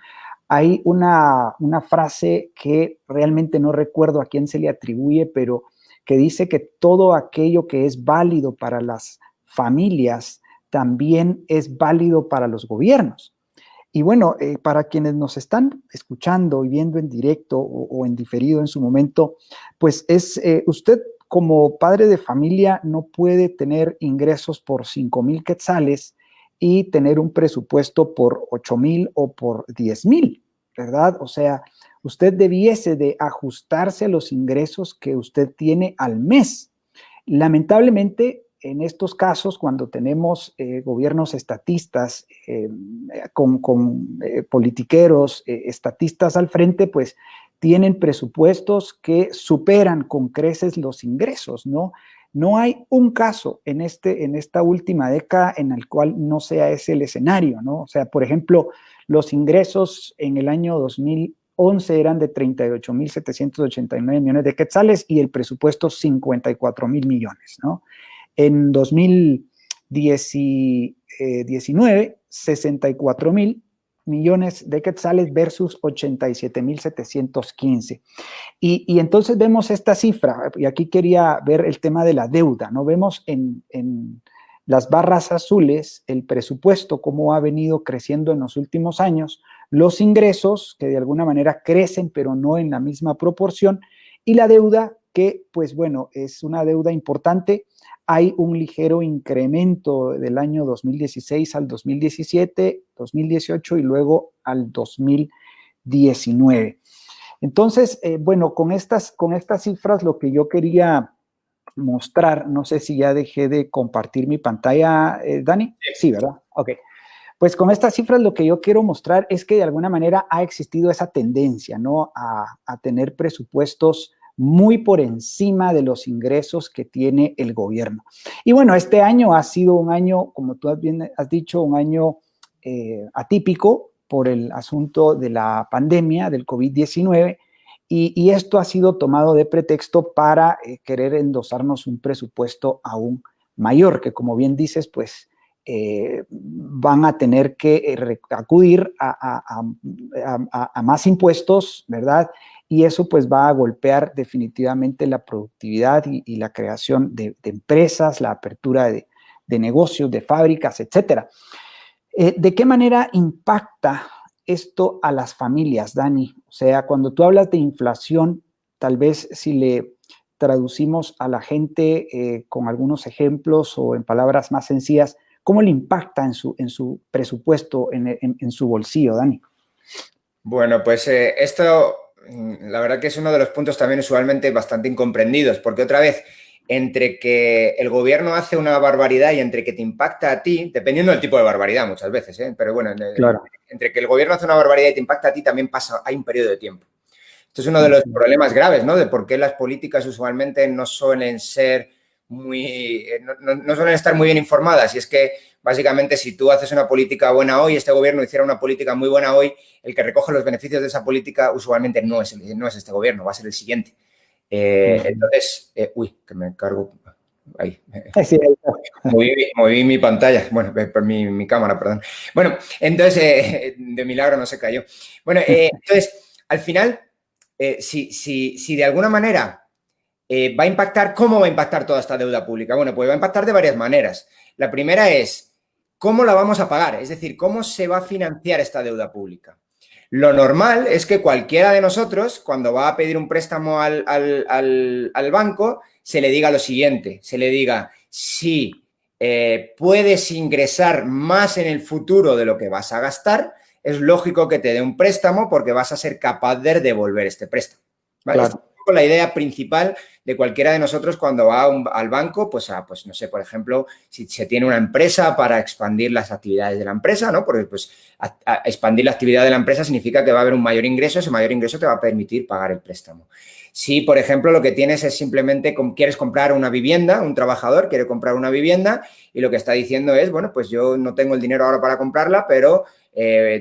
[SPEAKER 1] Hay una frase que realmente no recuerdo a quién se le atribuye, pero que dice que todo aquello que es válido para las familias también es válido para los gobiernos. Y bueno, para quienes nos están escuchando y viendo en directo o en diferido en su momento, pues usted como padre de familia no puede tener ingresos por 5,000 quetzales y tener un presupuesto por 8,000 o por 10,000, ¿verdad? O sea, usted debiese de ajustarse a los ingresos que usted tiene al mes. Lamentablemente, en estos casos, cuando tenemos gobiernos estatistas con politiqueros estatistas al frente, pues tienen presupuestos que superan con creces los ingresos, ¿no? No hay un caso en esta última década en el cual no sea ese el escenario, ¿no? O sea, por ejemplo, los ingresos en el año 2011 eran de 38,789 millones de quetzales y el presupuesto 54,000 millones, ¿no? En 2019, 64,000 millones de quetzales versus 87,715. Y entonces vemos esta cifra, y aquí quería ver el tema de la deuda, ¿no? Vemos en las barras azules el presupuesto, cómo ha venido creciendo en los últimos años, los ingresos, que de alguna manera crecen, pero no en la misma proporción, y la deuda, que pues bueno, es una deuda importante. Hay un ligero incremento del año 2016 al 2017, 2018 y luego al 2019. Entonces, bueno, con estas cifras lo que yo quería mostrar, no sé si ya dejé de compartir mi pantalla, Dani. Sí, ¿verdad? Ok. Pues con estas cifras lo que yo quiero mostrar es que de alguna manera ha existido esa tendencia, ¿no? A tener presupuestos muy por encima de los ingresos que tiene el gobierno. Y bueno, este año ha sido un año, como tú bien has dicho, un año atípico por el asunto de la pandemia del COVID-19 y esto ha sido tomado de pretexto para querer endosarnos un presupuesto aún mayor, que como bien dices, pues van a tener que acudir a más impuestos, ¿verdad? Y eso pues va a golpear definitivamente la productividad y la creación de empresas, la apertura de negocios, de fábricas, etcétera. ¿De qué manera impacta esto a las familias, Dani? O sea, cuando tú hablas de inflación, tal vez si le traducimos a la gente con algunos ejemplos o en palabras más sencillas, ¿cómo le impacta en su presupuesto, en su bolsillo, Dani?
[SPEAKER 2] Bueno, pues esto la verdad que es uno de los puntos también usualmente bastante incomprendidos, porque otra vez, entre que el gobierno hace una barbaridad y entre que te impacta a ti, dependiendo del tipo de barbaridad muchas veces, pero bueno,
[SPEAKER 1] Claro.
[SPEAKER 2] entre que el gobierno hace una barbaridad y te impacta a ti también hay un periodo de tiempo. Esto es uno de los problemas graves, ¿no? De por qué las políticas usualmente no suelen ser no suelen estar muy bien informadas. Y es que, básicamente, si tú haces una política buena hoy, este gobierno hiciera una política muy buena hoy, el que recoge los beneficios de esa política usualmente no es este gobierno, va a ser el siguiente. Entonces, que me cargo ahí.
[SPEAKER 1] Sí,
[SPEAKER 2] Moví mi pantalla, bueno, mi cámara, perdón. Bueno, entonces, de milagro no se cayó. Bueno, entonces, al final, si de alguna manera va a impactar, ¿cómo va a impactar toda esta deuda pública? Bueno, pues va a impactar de varias maneras. La primera es, ¿cómo la vamos a pagar? Es decir, ¿cómo se va a financiar esta deuda pública? Lo normal es que cualquiera de nosotros, cuando va a pedir un préstamo al banco, se le diga lo siguiente, se le diga, si puedes ingresar más en el futuro de lo que vas a gastar, es lógico que te dé un préstamo porque vas a ser capaz de devolver este préstamo. ¿Vale?
[SPEAKER 1] claro.
[SPEAKER 2] Esta es la idea principal de cualquiera de nosotros cuando va al banco, pues no sé, por ejemplo, si se tiene una empresa para expandir las actividades de la empresa, ¿no? Porque pues expandir la actividad de la empresa significa que va a haber un mayor ingreso, ese mayor ingreso te va a permitir pagar el préstamo. Si, por ejemplo, lo que tienes es simplemente quieres comprar una vivienda, un trabajador quiere comprar una vivienda y lo que está diciendo es, bueno, pues yo no tengo el dinero ahora para comprarla, pero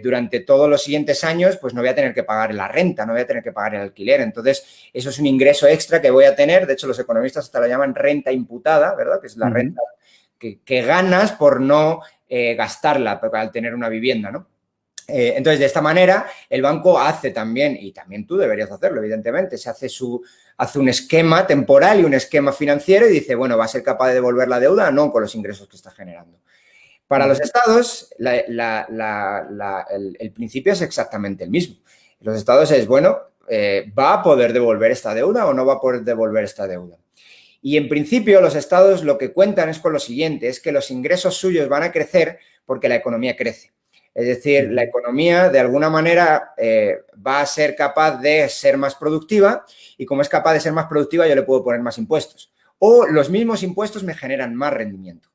[SPEAKER 2] durante todos los siguientes años, pues no voy a tener que pagar la renta, no voy a tener que pagar el alquiler. Entonces, eso es un ingreso extra que voy a tener. De hecho, los economistas hasta la llaman renta imputada, ¿verdad? Que es la renta que ganas por no gastarla al tener una vivienda, ¿no? Entonces, de esta manera, el banco hace también, y también tú deberías hacerlo, evidentemente, hace un esquema temporal y un esquema financiero y dice, bueno, ¿va a ser capaz de devolver la deuda o no con los ingresos que está generando? Para los estados, el principio es exactamente el mismo. Los estados es, bueno, ¿va a poder devolver esta deuda o no va a poder devolver esta deuda? Y en principio los estados lo que cuentan es con lo siguiente, es que los ingresos suyos van a crecer porque la economía crece. Es decir, la economía de alguna manera va a ser capaz de ser más productiva y como es capaz de ser más productiva yo le puedo poner más impuestos. O los mismos impuestos me generan más rendimiento.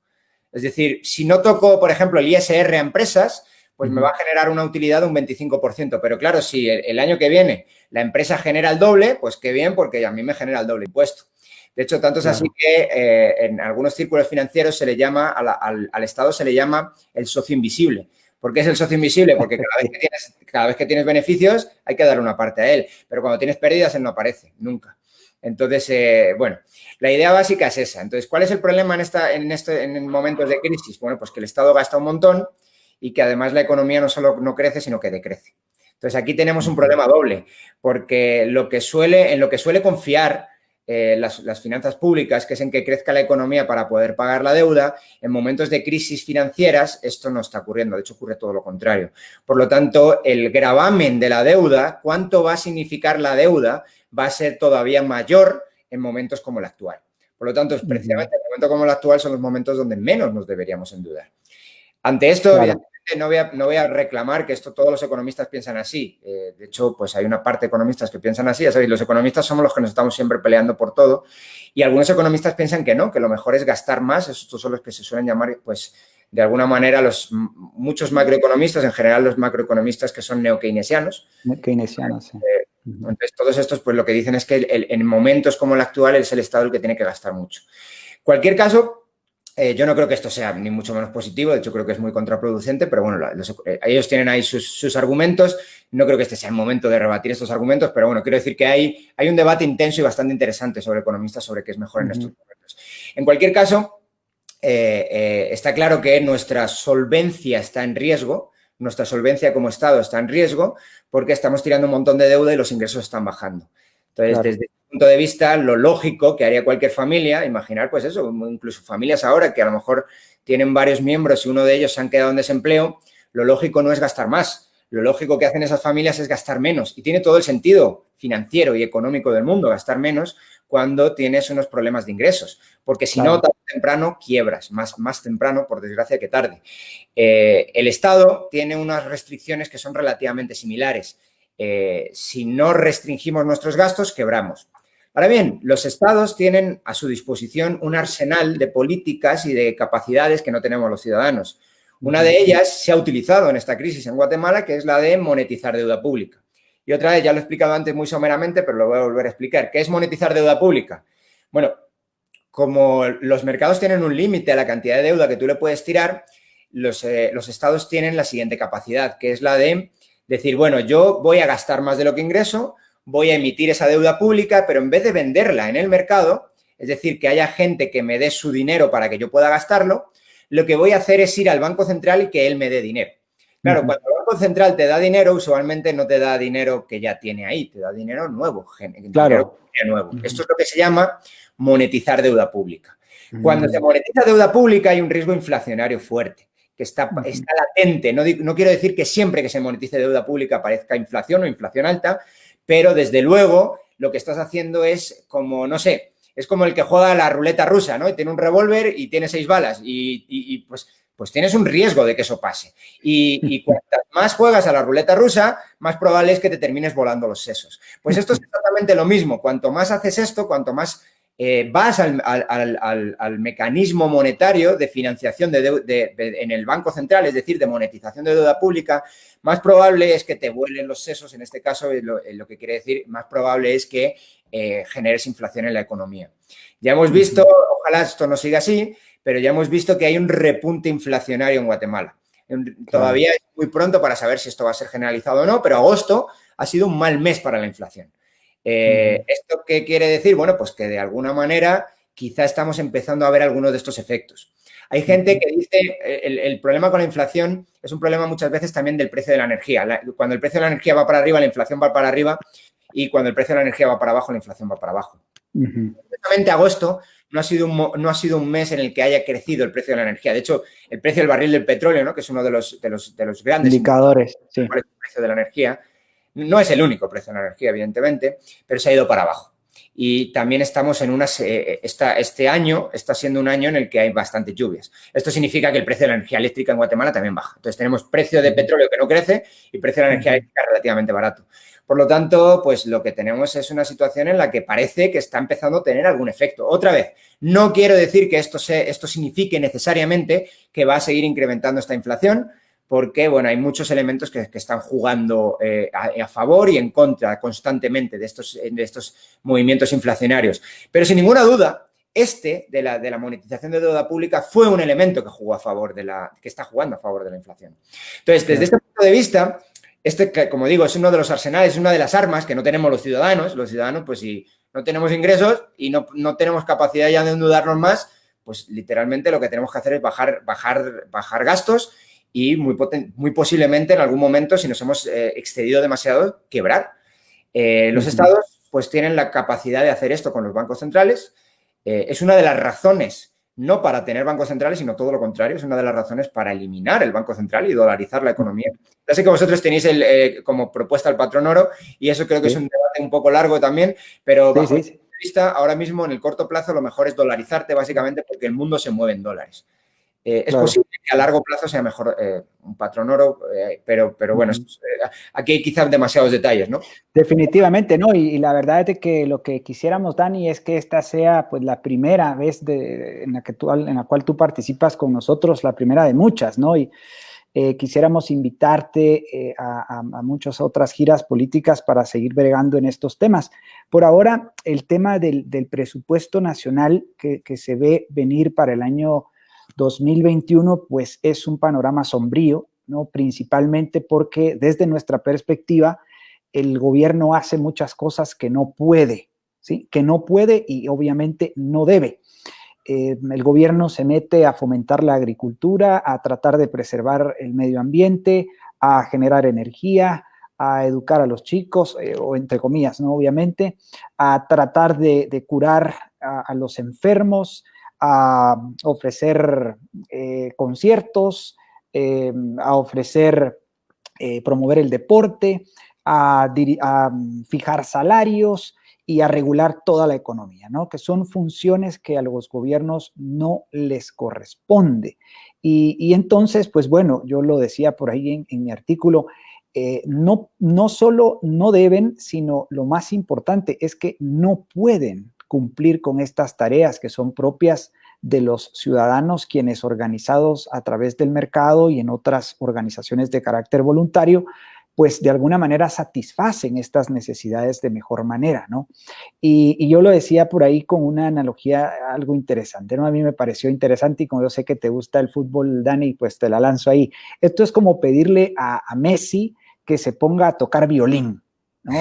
[SPEAKER 2] Es decir, si no toco, por ejemplo, el ISR a empresas, pues me va a generar una utilidad de un 25%. Pero claro, si el año que viene la empresa genera el doble, pues qué bien, porque a mí me genera el doble impuesto. De hecho, tanto es así que en algunos círculos financieros se le llama, al Estado se le llama el socio invisible. ¿Por qué es el socio invisible? Porque cada vez que tienes beneficios hay que dar una parte a él. Pero cuando tienes pérdidas, él no aparece, nunca. Entonces, bueno, la idea básica es esa. Entonces, ¿cuál es el problema en momentos de crisis? Bueno, pues que el Estado gasta un montón y que además la economía no solo no crece, sino que decrece. Entonces, aquí tenemos un problema doble, porque en lo que suele confiar las finanzas públicas, que es en que crezca la economía para poder pagar la deuda, en momentos de crisis financieras esto no está ocurriendo, de hecho ocurre todo lo contrario. Por lo tanto, el gravamen de la deuda, cuánto va a significar la deuda, va a ser todavía mayor en momentos como el actual. Por lo tanto, precisamente en el momento como el actual son los momentos donde menos nos deberíamos endeudar. Ante esto, evidentemente, no voy a reclamar que esto todos los economistas piensan así. De hecho, pues hay una parte de economistas que piensan así. Ya sabéis, los economistas somos los que nos estamos siempre peleando por todo. Y algunos economistas piensan que no, que lo mejor es gastar más. Estos son los que se suelen llamar, pues, de alguna manera, muchos macroeconomistas, en general los macroeconomistas que son neokeynesianos.
[SPEAKER 1] Keynesianos, sí.
[SPEAKER 2] Entonces, todos estos, pues lo que dicen es que en momentos como el actual es el Estado el que tiene que gastar mucho. En cualquier caso, yo no creo que esto sea ni mucho menos positivo, de hecho creo que es muy contraproducente, pero bueno, ellos tienen ahí sus argumentos, no creo que este sea el momento de rebatir estos argumentos, pero bueno, quiero decir que hay un debate intenso y bastante interesante sobre economistas sobre qué es mejor en estos momentos. En cualquier caso, está claro que nuestra solvencia está en riesgo, nuestra solvencia como Estado está en riesgo porque estamos tirando un montón de deuda y los ingresos están bajando. Entonces, claro, desde ese punto de vista, lo lógico que haría cualquier familia, imaginar pues eso, incluso familias ahora que a lo mejor tienen varios miembros y uno de ellos se han quedado en desempleo, lo lógico no es gastar más. Lo lógico que hacen esas familias es gastar menos. Y tiene todo el sentido financiero y económico del mundo gastar menos cuando tienes unos problemas de ingresos. Porque si no, tarde o temprano quiebras, más temprano, por desgracia, que tarde. El Estado tiene unas restricciones que son relativamente similares. Si no restringimos nuestros gastos, quebramos. Ahora bien, los estados tienen a su disposición un arsenal de políticas y de capacidades que no tenemos los ciudadanos. Una de ellas se ha utilizado en esta crisis en Guatemala, que es la de monetizar deuda pública. Y otra vez, ya lo he explicado antes muy someramente, pero lo voy a volver a explicar. ¿Qué es monetizar deuda pública? Bueno, como los mercados tienen un límite a la cantidad de deuda que tú le puedes tirar, los estados tienen la siguiente capacidad, que es la de decir, bueno, yo voy a gastar más de lo que ingreso, voy a emitir esa deuda pública, pero en vez de venderla en el mercado, es decir, que haya gente que me dé su dinero para que yo pueda gastarlo, lo que voy a hacer es ir al Banco Central y que él me dé dinero. Claro, cuando el Banco Central te da dinero, usualmente no te da dinero que ya tiene ahí, te da dinero nuevo.
[SPEAKER 1] Claro.
[SPEAKER 2] Dinero nuevo. Esto es lo que se llama monetizar deuda pública. Cuando se monetiza deuda pública hay un riesgo inflacionario fuerte, que está latente. No quiero decir que siempre que se monetice deuda pública aparezca inflación o inflación alta, pero desde luego lo que estás haciendo es como, no sé, es como el que juega a la ruleta rusa, ¿no? Y tiene un revólver y tiene 6 balas y pues tienes un riesgo de que eso pase. Y cuantas más juegas a la ruleta rusa, más probable es que te termines volando los sesos. Pues esto es exactamente lo mismo. Cuanto más haces esto, cuanto más vas al mecanismo monetario de financiación en el Banco Central, es decir, de monetización de deuda pública, más probable es que te vuelen los sesos. En este caso, lo que quiere decir, más probable es que generes inflación en la economía. Ya hemos visto, ojalá esto no siga así, pero ya hemos visto que hay un repunte inflacionario en Guatemala. Todavía es muy pronto para saber si esto va a ser generalizado o no, pero agosto ha sido un mal mes para la inflación. ¿Esto qué quiere decir? Bueno, pues que de alguna manera quizá estamos empezando a ver algunos de estos efectos. Hay gente que dice el problema con la inflación es un problema muchas veces también del precio de la energía. Cuando el precio de la energía va para arriba, la inflación va para arriba, y cuando el precio de la energía va para abajo, la inflación va para abajo. Precisamente agosto no ha sido un mes en el que haya crecido el precio de la energía. De hecho, el precio del barril del petróleo, ¿no?, que es uno de los grandes
[SPEAKER 1] indicadores, sí,
[SPEAKER 2] del precio de la energía, no es el único precio de la energía, evidentemente, pero se ha ido para abajo. Y también estamos en este año está siendo un año en el que hay bastantes lluvias. Esto significa que el precio de la energía eléctrica en Guatemala también baja. Entonces tenemos precio de petróleo que no crece y precio de la energía eléctrica relativamente barato. Por lo tanto, pues lo que tenemos es una situación en la que parece que está empezando a tener algún efecto. Otra vez, no quiero decir que esto signifique necesariamente que va a seguir incrementando esta inflación, porque, bueno, hay muchos elementos que están jugando a favor y en contra constantemente de estos movimientos inflacionarios. Pero sin ninguna duda, de la monetización de deuda pública fue un elemento que jugó a favor que está jugando a favor de la inflación. Entonces, desde este punto de vista, como digo, es uno de los arsenales, es una de las armas que no tenemos los ciudadanos. Los ciudadanos, pues si no tenemos ingresos y no tenemos capacidad ya de endeudarnos más, pues literalmente lo que tenemos que hacer es bajar gastos y muy posiblemente en algún momento, si nos hemos excedido demasiado, quebrar. Los estados pues tienen la capacidad de hacer esto con los bancos centrales. Es una de las razones, no para tener bancos centrales, sino todo lo contrario, es una de las razones para eliminar el Banco Central y dolarizar la economía. Ya sé que vosotros tenéis como propuesta el patrón oro y eso creo que es un debate un poco largo también, pero bajo mi punto de vista, ahora mismo en el corto plazo lo mejor es dolarizarte básicamente porque el mundo se mueve en dólares. Es
[SPEAKER 1] Claro.
[SPEAKER 2] posible que a largo plazo sea mejor un patrón oro, pero bueno, aquí hay quizás demasiados detalles, ¿no?
[SPEAKER 1] Definitivamente, ¿no? Y la verdad es de que lo que quisiéramos, Dani, es que esta sea pues la primera vez en la cual tú participas con nosotros, la primera de muchas, ¿no? Y quisiéramos invitarte a muchas otras giras políticas para seguir bregando en estos temas. Por ahora, el tema del presupuesto nacional que se ve venir para el año 2021, pues es un panorama sombrío, ¿no? Principalmente porque desde nuestra perspectiva, el gobierno hace muchas cosas que no puede, ¿sí? Que no puede y obviamente no debe. El gobierno se mete a fomentar la agricultura, a tratar de preservar el medio ambiente, a generar energía, a educar a los chicos, o entre comillas, ¿no? Obviamente, a tratar de curar a los enfermos, a ofrecer conciertos, a ofrecer, promover el deporte, a fijar salarios y a regular toda la economía, ¿no? Que son funciones que a los gobiernos no les corresponde. Y entonces, pues bueno, yo lo decía por ahí en mi artículo, no solo no deben, sino lo más importante es que no pueden cumplir con estas tareas que son propias de los ciudadanos, quienes organizados a través del mercado y en otras organizaciones de carácter voluntario, pues de alguna manera satisfacen estas necesidades de mejor manera, ¿no? Y yo lo decía por ahí con una analogía algo interesante, ¿no? A mí me pareció interesante y como yo sé que te gusta el fútbol, Dani, pues te la lanzo ahí. Esto es como pedirle a Messi que se ponga a tocar violín, ¿no?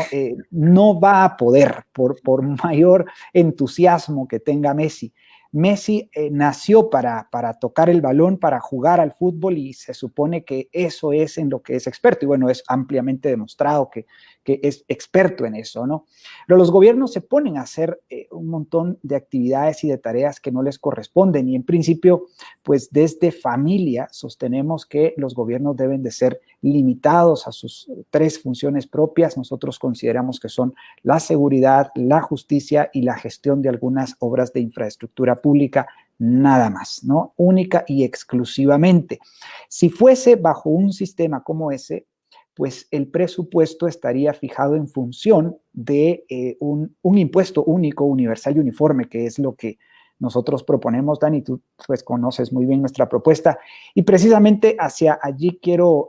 [SPEAKER 1] No va a poder, por mayor entusiasmo que tenga Messi. Messi nació para tocar el balón, para jugar al fútbol y se supone que eso es en lo que es experto. Y bueno, es ampliamente demostrado que es experto en eso, ¿no? Pero los gobiernos se ponen a hacer un montón de actividades y de tareas que no les corresponden. Y en principio, pues desde familia sostenemos que los gobiernos deben de ser limitados a sus 3 funciones propias. Nosotros consideramos que son la seguridad, la justicia y la gestión de algunas obras de infraestructura pública, nada más, ¿no? Única y exclusivamente. Si fuese bajo un sistema como ese, pues el presupuesto estaría fijado en función de un impuesto único, universal y uniforme, que es lo que nosotros proponemos, Dani, tú pues conoces muy bien nuestra propuesta y precisamente hacia allí quiero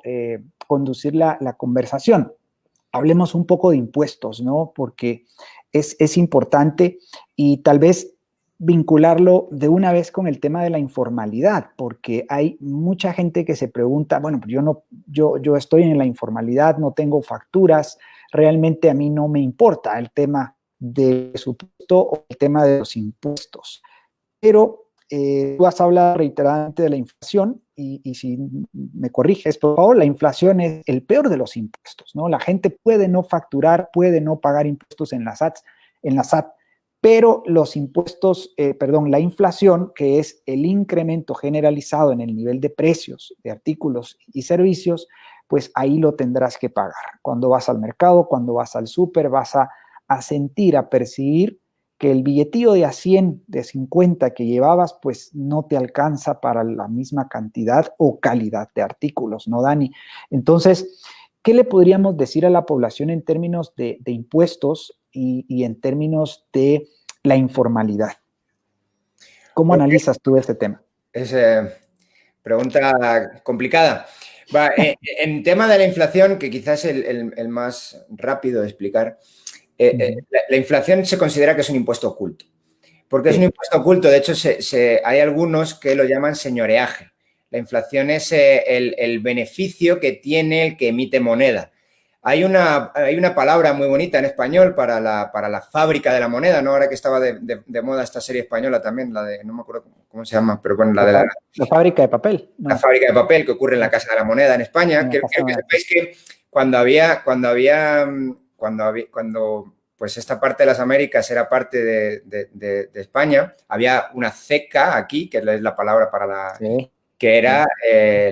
[SPEAKER 1] conducir la conversación. Hablemos un poco de impuestos, ¿no? Porque es importante y tal vez vincularlo de una vez con el tema de la informalidad, porque hay mucha gente que se pregunta, bueno, pues yo estoy en la informalidad, no tengo facturas, realmente a mí no me importa el tema del presupuesto o el tema de los impuestos. Pero tú has hablado reiteradamente de la inflación y si me corriges, por favor, la inflación es el peor de los impuestos, ¿no? La gente puede no facturar, puede no pagar impuestos en la SAT, pero los impuestos, la inflación, que es el incremento generalizado en el nivel de precios de artículos y servicios, pues ahí lo tendrás que pagar. Cuando vas al mercado, cuando vas al súper, vas a sentir, a percibir que el billetillo de a 100, de 50 que llevabas, pues no te alcanza para la misma cantidad o calidad de artículos, ¿no, Dani? Entonces, ¿qué le podríamos decir a la población en términos de impuestos y en términos de la informalidad? ¿Cómo analizas tú este tema?
[SPEAKER 2] Es pregunta complicada. En tema de la inflación, que quizás es el más rápido de explicar, la inflación se considera que es un impuesto oculto. Porque es un impuesto oculto, de hecho hay algunos que lo llaman señoreaje. La inflación es el beneficio que tiene el que emite moneda. Hay una palabra muy bonita en español para la fábrica de la moneda, ¿no? Ahora que estaba de moda esta serie española también, la de, no me acuerdo cómo se llama, pero bueno,
[SPEAKER 1] la fábrica de papel. No.
[SPEAKER 2] La fábrica de papel que ocurre en la Casa de la Moneda en España. Quiero que sepáis que cuando pues esta parte de las Américas era parte de España, había una ceca aquí, que es la palabra para la... Sí. Que era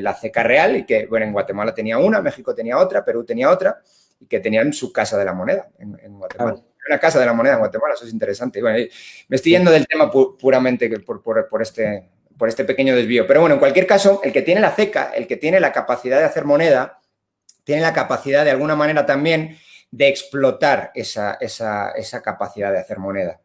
[SPEAKER 2] la ceca real y que, bueno, en Guatemala tenía una, México tenía otra, Perú tenía otra y que tenían su Casa de la Moneda en Guatemala. Claro. Una Casa de la Moneda en Guatemala, eso es interesante. Bueno, me estoy yendo del tema puramente por por este pequeño desvío. Pero bueno, en cualquier caso, el que tiene la ceca, el que tiene la capacidad de hacer moneda, tiene la capacidad de alguna manera también de explotar esa capacidad de hacer moneda.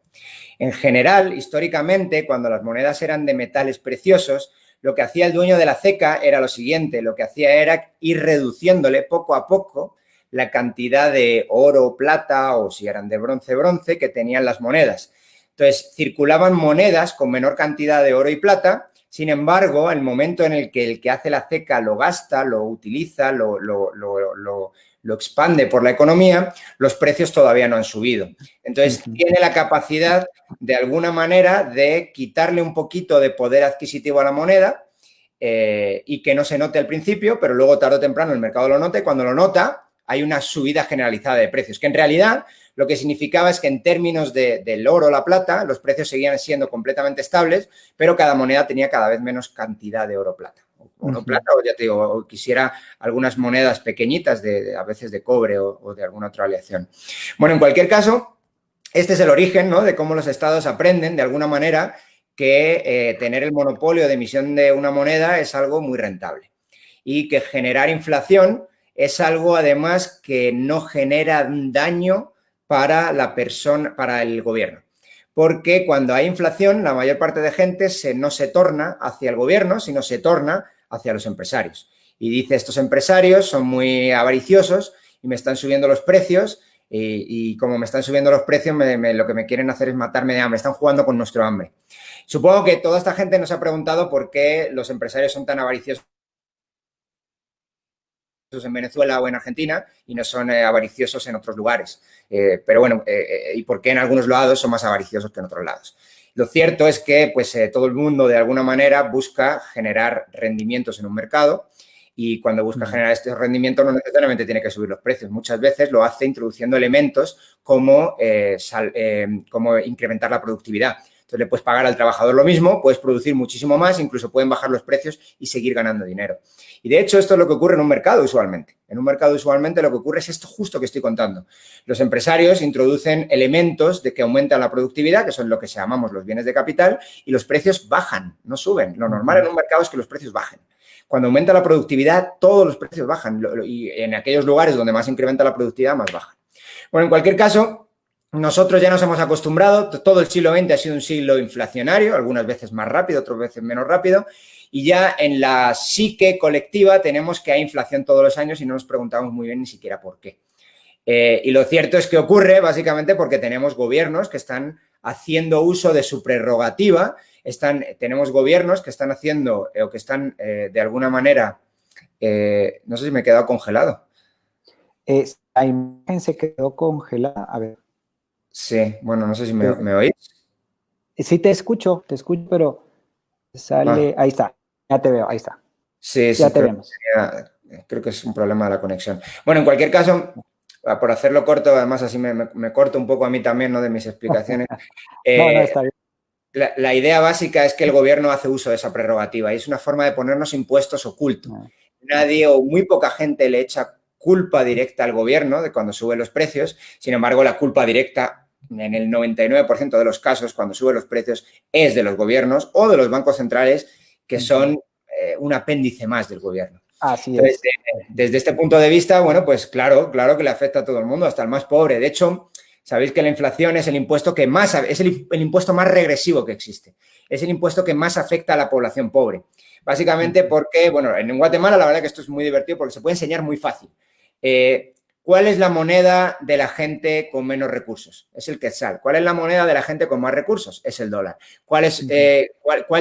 [SPEAKER 2] En general, históricamente, cuando las monedas eran de metales preciosos, lo que hacía el dueño de la ceca era lo siguiente, lo que hacía era ir reduciéndole poco a poco la cantidad de oro o plata, o si eran de bronce, bronce, que tenían las monedas. Entonces, circulaban monedas con menor cantidad de oro y plata. Sin embargo, el momento en el que hace la ceca lo gasta, lo utiliza, lo expande por la economía, los precios todavía no han subido. Entonces, tiene la capacidad, de alguna manera, de quitarle un poquito de poder adquisitivo a la moneda y que no se note al principio, pero luego, tarde o temprano, el mercado lo nota y cuando lo nota, hay una subida generalizada de precios, que en realidad lo que significaba es que en términos del oro o la plata, los precios seguían siendo completamente estables, pero cada moneda tenía cada vez menos cantidad de oro o plata. Oro, plata, o ya te digo, o quisiera algunas monedas pequeñitas, a veces de cobre o de alguna otra aleación. Bueno, en cualquier caso, este es el origen, ¿no?, de cómo los estados aprenden, de alguna manera, que tener el monopolio de emisión de una moneda es algo muy rentable y que generar inflación es algo, además, que no genera daño para la persona, para el gobierno. Porque cuando hay inflación, la mayor parte de gente no se torna hacia el gobierno, sino se torna hacia los empresarios. Y dice, estos empresarios son muy avariciosos y me están subiendo los precios y como me están subiendo los precios, lo que me quieren hacer es matarme de hambre. Están jugando con nuestro hambre. Supongo que toda esta gente nos ha preguntado por qué los empresarios son tan avariciosos en Venezuela o en Argentina y no son avariciosos en otros lugares. Pero bueno, ¿y por qué en algunos lados son más avariciosos que en otros lados? Lo cierto es que pues, todo el mundo, de alguna manera, busca generar rendimientos en un mercado y cuando busca generar estos rendimientos no necesariamente tiene que subir los precios. Muchas veces lo hace introduciendo elementos como incrementar la productividad. Entonces, le puedes pagar al trabajador lo mismo, puedes producir muchísimo más, incluso pueden bajar los precios y seguir ganando dinero. Y, de hecho, esto es lo que ocurre en un mercado usualmente. En un mercado usualmente lo que ocurre es esto justo que estoy contando. Los empresarios introducen elementos de que aumentan la productividad, que son lo que llamamos los bienes de capital, y los precios bajan, no suben. Lo normal en un mercado es que los precios bajen. Cuando aumenta la productividad, todos los precios bajan y en aquellos lugares donde más incrementa la productividad, más bajan. Bueno, en cualquier caso, nosotros ya nos hemos acostumbrado, todo el siglo XX ha sido un siglo inflacionario, algunas veces más rápido, otras veces menos rápido, y ya en la psique colectiva tenemos que hay inflación todos los años y no nos preguntamos muy bien ni siquiera por qué. Y lo cierto es que ocurre básicamente porque tenemos gobiernos que están haciendo uso de su prerrogativa, tenemos gobiernos que están haciendo o que están de alguna manera, no sé si me he quedado congelado.
[SPEAKER 1] La imagen se quedó congelada, a ver.
[SPEAKER 2] Sí, bueno, no sé si me oís.
[SPEAKER 1] Sí, te escucho, pero sale, ahí está, ya te veo, ahí está.
[SPEAKER 2] Sí,
[SPEAKER 1] ya te vemos.
[SPEAKER 2] Creo que es un problema de la conexión. Bueno, en cualquier caso, por hacerlo corto, además así me corto un poco a mí también, ¿no?, de mis explicaciones.
[SPEAKER 1] No, está bien.
[SPEAKER 2] La idea básica es que el gobierno hace uso de esa prerrogativa y es una forma de ponernos impuestos ocultos. Nadie o muy poca gente le echa culpa directa al gobierno de cuando suben los precios. Sin embargo, la culpa directa en el 99% de los casos, cuando suben los precios, es de los gobiernos o de los bancos centrales, que son un apéndice más del gobierno.
[SPEAKER 1] Así
[SPEAKER 2] Entonces,
[SPEAKER 1] es.
[SPEAKER 2] desde este punto de vista, bueno, pues claro que le afecta a todo el mundo, hasta el más pobre. De hecho, sabéis que la inflación es el impuesto que más, es el impuesto más regresivo que existe. Es el impuesto que más afecta a la población pobre. Básicamente porque, bueno, en Guatemala la verdad que esto es muy divertido porque se puede enseñar muy fácil. ¿Cuál es la moneda de la gente con menos recursos? Es el quetzal. ¿Cuál es la moneda de la gente con más recursos? Es el dólar. ¿Cuál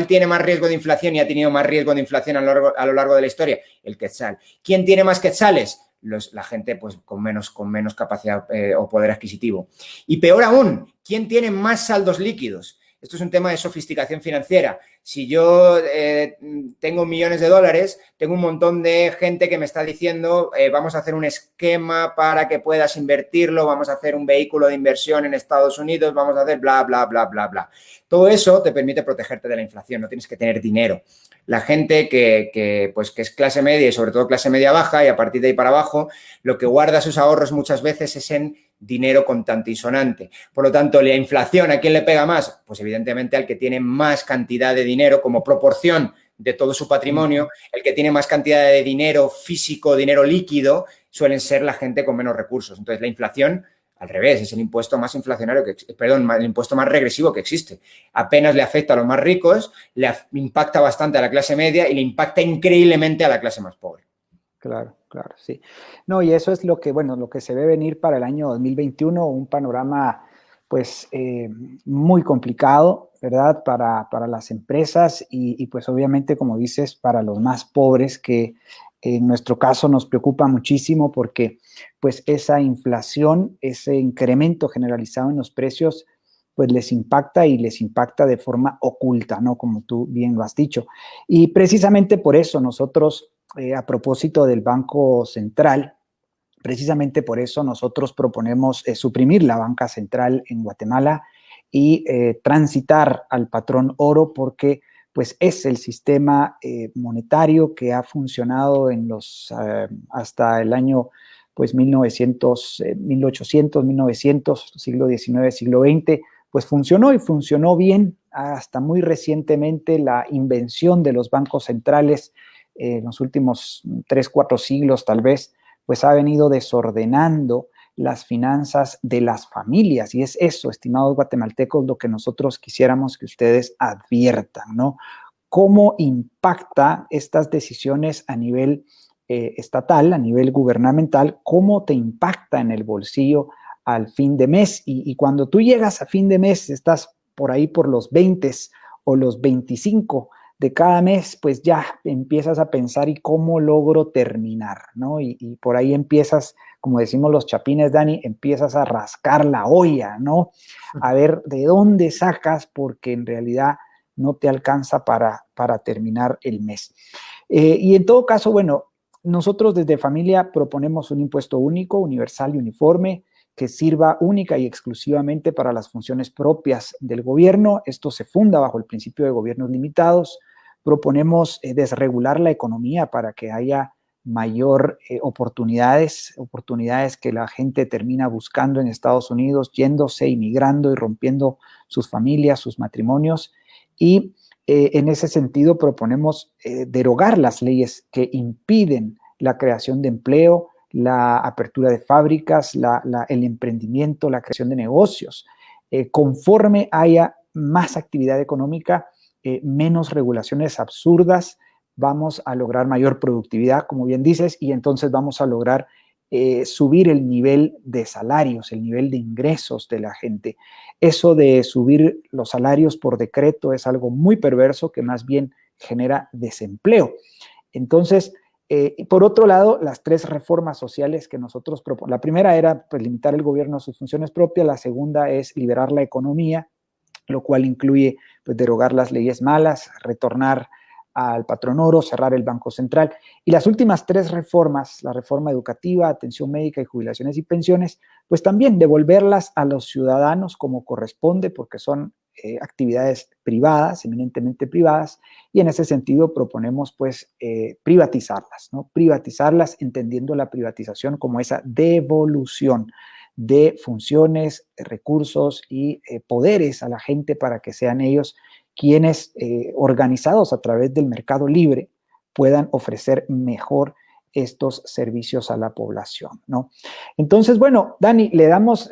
[SPEAKER 2] tiene más riesgo de inflación y ha tenido más riesgo de inflación a lo largo de la historia? El quetzal. ¿Quién tiene más quetzales? La gente pues, con menos capacidad o poder adquisitivo. Y peor aún, ¿quién tiene más saldos líquidos? Esto es un tema de sofisticación financiera. Si yo tengo millones de dólares, tengo un montón de gente que me está diciendo vamos a hacer un esquema para que puedas invertirlo, vamos a hacer un vehículo de inversión en Estados Unidos, vamos a hacer bla, bla, bla, bla, bla. Todo eso te permite protegerte de la inflación, no tienes que tener dinero. La gente que es clase media y sobre todo clase media baja y a partir de ahí para abajo, lo que guarda sus ahorros muchas veces es en dinero contante y sonante. Por lo tanto, la inflación, ¿a quién le pega más? Pues evidentemente al que tiene más cantidad de dinero dinero como proporción de todo su patrimonio, el que tiene más cantidad de dinero físico, dinero líquido, suelen ser la gente con menos recursos. Entonces, la inflación, al revés, es el impuesto más inflacionario, el impuesto más regresivo que existe. Apenas le afecta a los más ricos, le impacta bastante a la clase media y le impacta increíblemente a la clase más pobre.
[SPEAKER 1] Claro, claro, sí. No, y eso es lo que, bueno, lo que se ve venir para el año 2021, un panorama, pues, muy complicado, ¿verdad? Para las empresas y, pues, obviamente, como dices, para los más pobres, que en nuestro caso nos preocupa muchísimo porque, pues, esa inflación, ese incremento generalizado en los precios, pues, les impacta y les impacta de forma oculta, ¿no? Como tú bien lo has dicho. Y precisamente por eso nosotros a propósito del Banco Central, precisamente por eso nosotros proponemos suprimir la banca central en Guatemala y transitar al patrón oro porque pues es el sistema monetario que ha funcionado en los hasta el año pues 1800, 1900, siglo XIX, siglo XX, pues funcionó y funcionó bien hasta muy recientemente la invención de los bancos centrales en los últimos 3, 4 siglos tal vez, pues ha venido desordenando las finanzas de las familias. Y es eso, estimados guatemaltecos, lo que nosotros quisiéramos que ustedes adviertan, ¿no? ¿Cómo impacta estas decisiones a nivel estatal, a nivel gubernamental? ¿Cómo te impacta en el bolsillo al fin de mes? Y cuando tú llegas a fin de mes, estás por ahí por los 20 o los 25 de cada mes, pues ya empiezas a pensar y cómo logro terminar, ¿no? Y por ahí empiezas, como decimos los chapines, Dani, empiezas a rascar la olla, ¿no? A ver de dónde sacas, porque en realidad no te alcanza para terminar el mes. Y en todo caso, bueno, nosotros desde familia proponemos un impuesto único, universal y uniforme, que sirva única y exclusivamente para las funciones propias del gobierno. Esto se funda bajo el principio de gobiernos limitados. Proponemos desregular la economía para que haya mayor oportunidades que la gente termina buscando en Estados Unidos, yéndose, inmigrando y rompiendo sus familias, sus matrimonios. Y en ese sentido proponemos derogar las leyes que impiden la creación de empleo, la apertura de fábricas, el emprendimiento, la creación de negocios. Conforme haya más actividad económica, menos regulaciones absurdas, vamos a lograr mayor productividad, como bien dices, y entonces vamos a lograr subir el nivel de salarios, el nivel de ingresos de la gente. Eso de subir los salarios por decreto es algo muy perverso que más bien genera desempleo. Entonces, por otro lado, las 3 reformas sociales que nosotros proponemos, la primera era pues, limitar el gobierno a sus funciones propias, la segunda es liberar la economía, lo cual incluye pues, derogar las leyes malas, retornar al patrón oro, cerrar el Banco Central. Y las últimas 3 reformas, la reforma educativa, atención médica y jubilaciones y pensiones, pues también devolverlas a los ciudadanos como corresponde, porque son actividades privadas, eminentemente privadas, y en ese sentido proponemos pues privatizarlas, ¿no? Privatizarlas entendiendo la privatización como esa devolución de funciones, recursos y poderes a la gente para que sean ellos quienes, organizados a través del mercado libre, puedan ofrecer mejor estos servicios a la población, ¿no? Entonces, bueno, Dani, le damos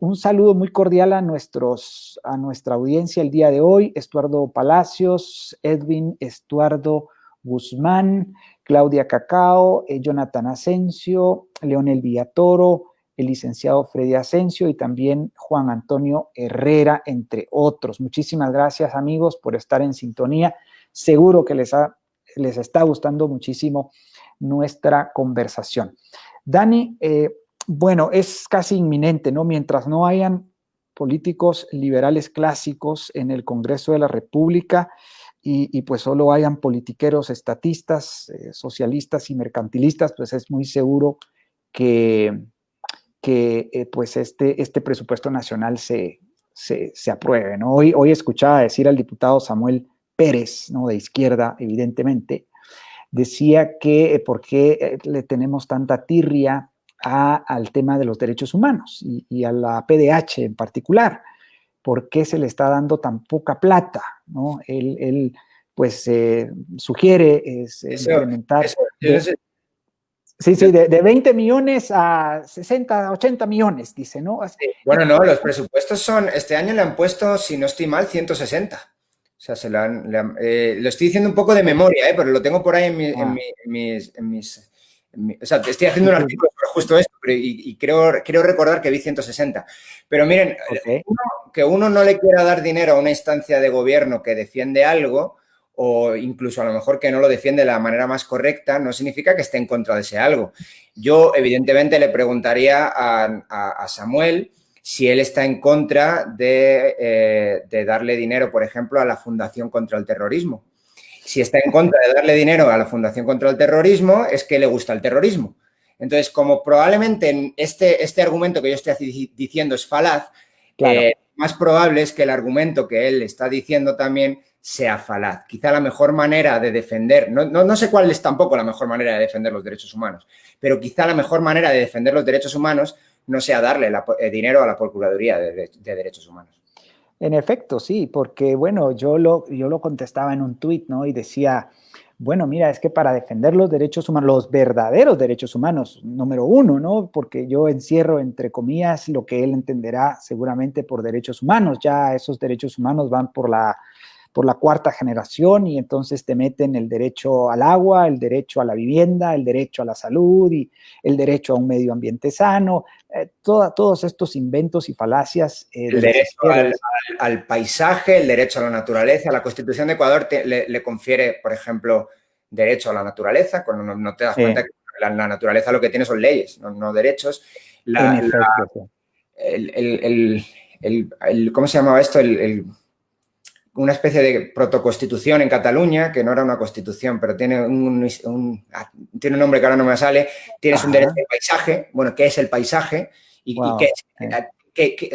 [SPEAKER 1] un saludo muy cordial a nuestra audiencia el día de hoy, Estuardo Palacios, Edwin Estuardo Guzmán, Claudia Cacao, Jonathan Asensio, Leonel Villatoro, el licenciado Freddy Asensio y también Juan Antonio Herrera, entre otros. Muchísimas gracias, amigos, por estar en sintonía. Seguro que les está gustando muchísimo nuestra conversación. Dani, bueno, es casi inminente, ¿no? Mientras no hayan políticos liberales clásicos en el Congreso de la República y pues solo hayan politiqueros estatistas, socialistas y mercantilistas, pues es muy seguro que pues este presupuesto nacional se apruebe, ¿no? Hoy escuchaba decir al diputado Samuel Pérez, ¿no? De izquierda, evidentemente, decía que por qué le tenemos tanta tirria al tema de los derechos humanos y a la PDH en particular. por qué se le está dando tan poca plata, ¿no? Él pues sugiere incrementar
[SPEAKER 2] yo no sé.
[SPEAKER 1] sí, sí, de 20 millones a 60, 80 millones, dice, ¿no?
[SPEAKER 2] Bueno, no, los presupuestos son, este año le han puesto, si no estoy mal, 160. O sea, lo estoy diciendo un poco de memoria, pero lo tengo por ahí o sea, estoy haciendo un artículo sobre justo esto, y creo recordar que vi 160. Pero miren,
[SPEAKER 1] okay.
[SPEAKER 2] que uno no le quiera dar dinero a una instancia de gobierno que defiende algo, o incluso a lo mejor que no lo defiende de la manera más correcta, no significa que esté en contra de ese algo. Yo, evidentemente, le preguntaría a Samuel si él está en contra de darle dinero, por ejemplo, a la Fundación contra el Terrorismo. Si está en contra de darle dinero a la Fundación contra el Terrorismo, es que le gusta el terrorismo. Entonces, como probablemente este argumento que yo estoy diciendo es falaz,
[SPEAKER 1] claro.
[SPEAKER 2] Más probable es que el argumento que él está diciendo también sea falaz. Quizá la mejor manera de defender, no sé cuál es tampoco la mejor manera de defender los derechos humanos, pero quizá la mejor manera de defender los derechos humanos no sea darle dinero a la Procuraduría de Derechos Humanos.
[SPEAKER 1] En efecto, sí, porque, bueno, yo lo contestaba en un tuit, ¿no? Y decía, bueno, mira, es que para defender los derechos humanos, los verdaderos derechos humanos, número uno, ¿no? Porque yo encierro, entre comillas, lo que él entenderá seguramente por derechos humanos. Ya esos derechos humanos van por la cuarta generación y entonces te meten el derecho al agua, el derecho a la vivienda, el derecho a la salud y el derecho a un medio ambiente sano, todos estos inventos y falacias
[SPEAKER 2] el derecho al paisaje, el derecho a la naturaleza. La Constitución de Ecuador le confiere, por ejemplo, derecho a la naturaleza, cuando no te das cuenta que la naturaleza lo que tiene son leyes, no derechos. ¿Cómo se llamaba esto? Una especie de protoconstitución en Cataluña, que no era una constitución, pero tiene un nombre que ahora no me sale. Tienes un derecho al paisaje. Bueno, ¿qué es el paisaje? O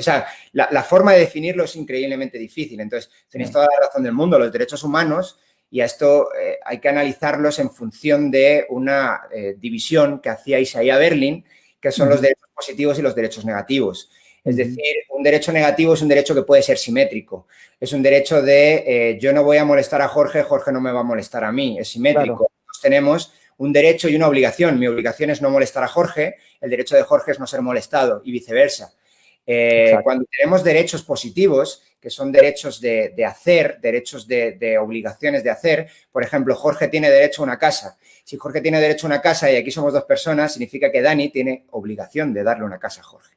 [SPEAKER 2] sea, la forma de definirlo es increíblemente difícil. Entonces, tenéis toda la razón del mundo. Los derechos humanos, y a esto hay que analizarlos en función de una división que hacía Isaiah Berlin, que son los derechos positivos y los derechos negativos. Es decir, un derecho negativo es un derecho que puede ser simétrico. Es un derecho de yo no voy a molestar a Jorge, Jorge no me va a molestar a mí. Es simétrico. Claro. Nosotros tenemos un derecho y una obligación. Mi obligación es no molestar a Jorge, el derecho de Jorge es no ser molestado y viceversa. Cuando tenemos derechos positivos, que son derechos de hacer, derechos de obligaciones de hacer, por ejemplo, Jorge tiene derecho a una casa. Si Jorge tiene derecho a una casa y aquí somos dos personas, significa que Dani tiene obligación de darle una casa a Jorge.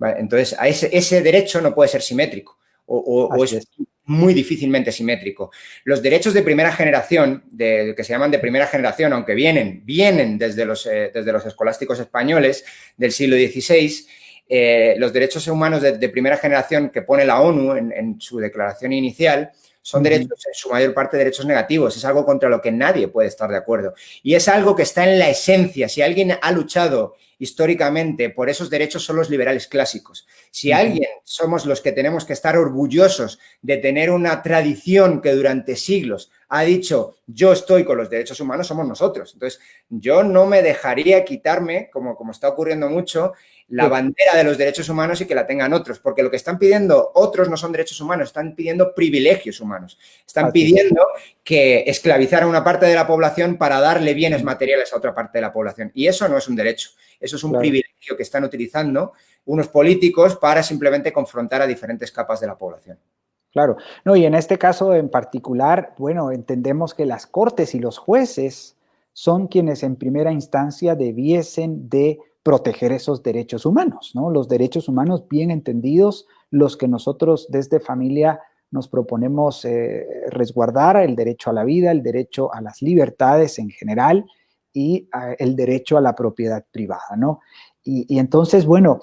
[SPEAKER 2] ¿Vale? Entonces, a ese derecho no puede ser simétrico o es muy difícilmente simétrico. Los derechos de primera generación, que se llaman de primera generación, aunque vienen desde los escolásticos españoles del siglo XVI, los derechos humanos de primera generación que pone la ONU en su declaración inicial son derechos, en su mayor parte, derechos negativos. Es algo contra lo que nadie puede estar de acuerdo. Y es algo que está en la esencia. Si alguien ha luchado históricamente por esos derechos, son los liberales clásicos. Si alguien somos los que tenemos que estar orgullosos de tener una tradición que durante siglos ha dicho yo estoy con los derechos humanos, somos nosotros. Entonces, yo no me dejaría quitarme, como está ocurriendo mucho, la bandera de los derechos humanos y que la tengan otros, porque lo que están pidiendo otros no son derechos humanos, están pidiendo privilegios humanos, están pidiendo que esclavizar a una parte de la población para darle bienes materiales a otra parte de la población, y eso no es un derecho, eso es un privilegio que están utilizando unos políticos para simplemente confrontar a diferentes capas de la población.
[SPEAKER 1] Claro, no, y en este caso en particular, bueno, entendemos que las cortes y los jueces son quienes en primera instancia debiesen de proteger esos derechos humanos, ¿no? Los derechos humanos bien entendidos, los que nosotros desde familia nos proponemos resguardar, el derecho a la vida, el derecho a las libertades en general y el derecho a la propiedad privada, ¿no? Y entonces, bueno,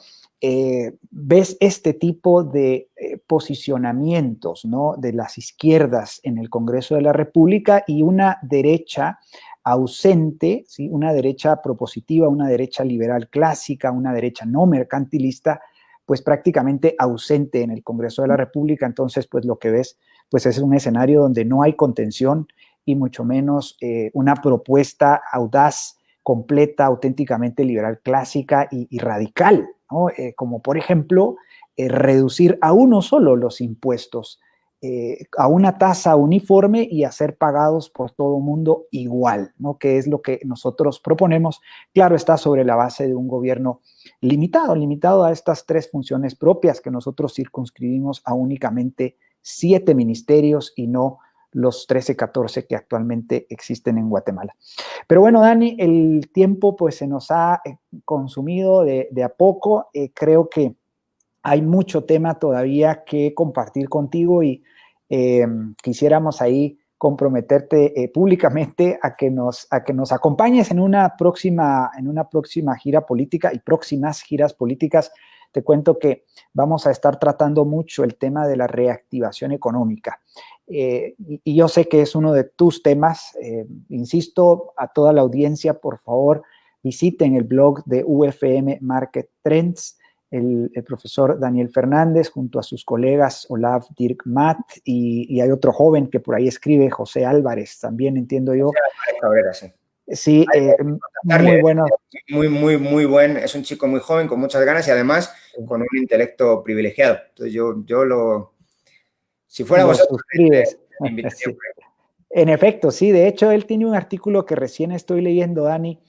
[SPEAKER 1] ves este tipo de posicionamientos, ¿no?, de las izquierdas en el Congreso de la República y una derecha ausente, ¿sí?, una derecha propositiva, una derecha liberal clásica, una derecha no mercantilista, pues prácticamente ausente en el Congreso de la República. Entonces, pues lo que ves, pues es un escenario donde no hay contención y mucho menos una propuesta audaz, completa, auténticamente liberal clásica y radical, ¿no? Como por ejemplo reducir a uno solo los impuestos, a una tasa uniforme y a ser pagados por todo el mundo igual, ¿no? Que es lo que nosotros proponemos. Claro, está sobre la base de un gobierno limitado a estas 3 funciones propias que nosotros circunscribimos a únicamente 7 ministerios y no los 13, 14 que actualmente existen en Guatemala. Pero bueno, Dani, el tiempo pues se nos ha consumido de a poco. Creo que hay mucho tema todavía que compartir contigo y quisiéramos ahí comprometerte públicamente a que nos acompañes en una próxima gira política y próximas giras políticas. Te cuento que vamos a estar tratando mucho el tema de la reactivación económica. Y yo sé que es uno de tus temas. Insisto a toda la audiencia, por favor, visiten el blog de UFM Market Trends. El profesor Daniel Fernández junto a sus colegas Olav Dirk Matt y hay otro joven que por ahí escribe, José Álvarez, también entiendo yo.
[SPEAKER 2] José Álvarez Cabrera, sí.
[SPEAKER 1] Sí, muy bueno.
[SPEAKER 2] Muy buen, es un chico muy joven, con muchas ganas y además con un intelecto privilegiado. Entonces si fuera vosotros, me invitaría.
[SPEAKER 1] Sí. En efecto, sí, de hecho él tiene un artículo que recién estoy leyendo, Dani,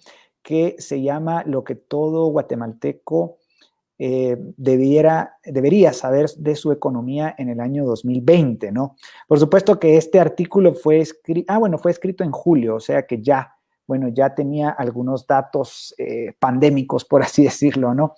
[SPEAKER 1] que se llama Lo que todo guatemalteco debería saber de su economía en el año 2020, ¿no? Por supuesto que este artículo fue escrito en julio, o sea que ya tenía algunos datos pandémicos, por así decirlo, ¿no?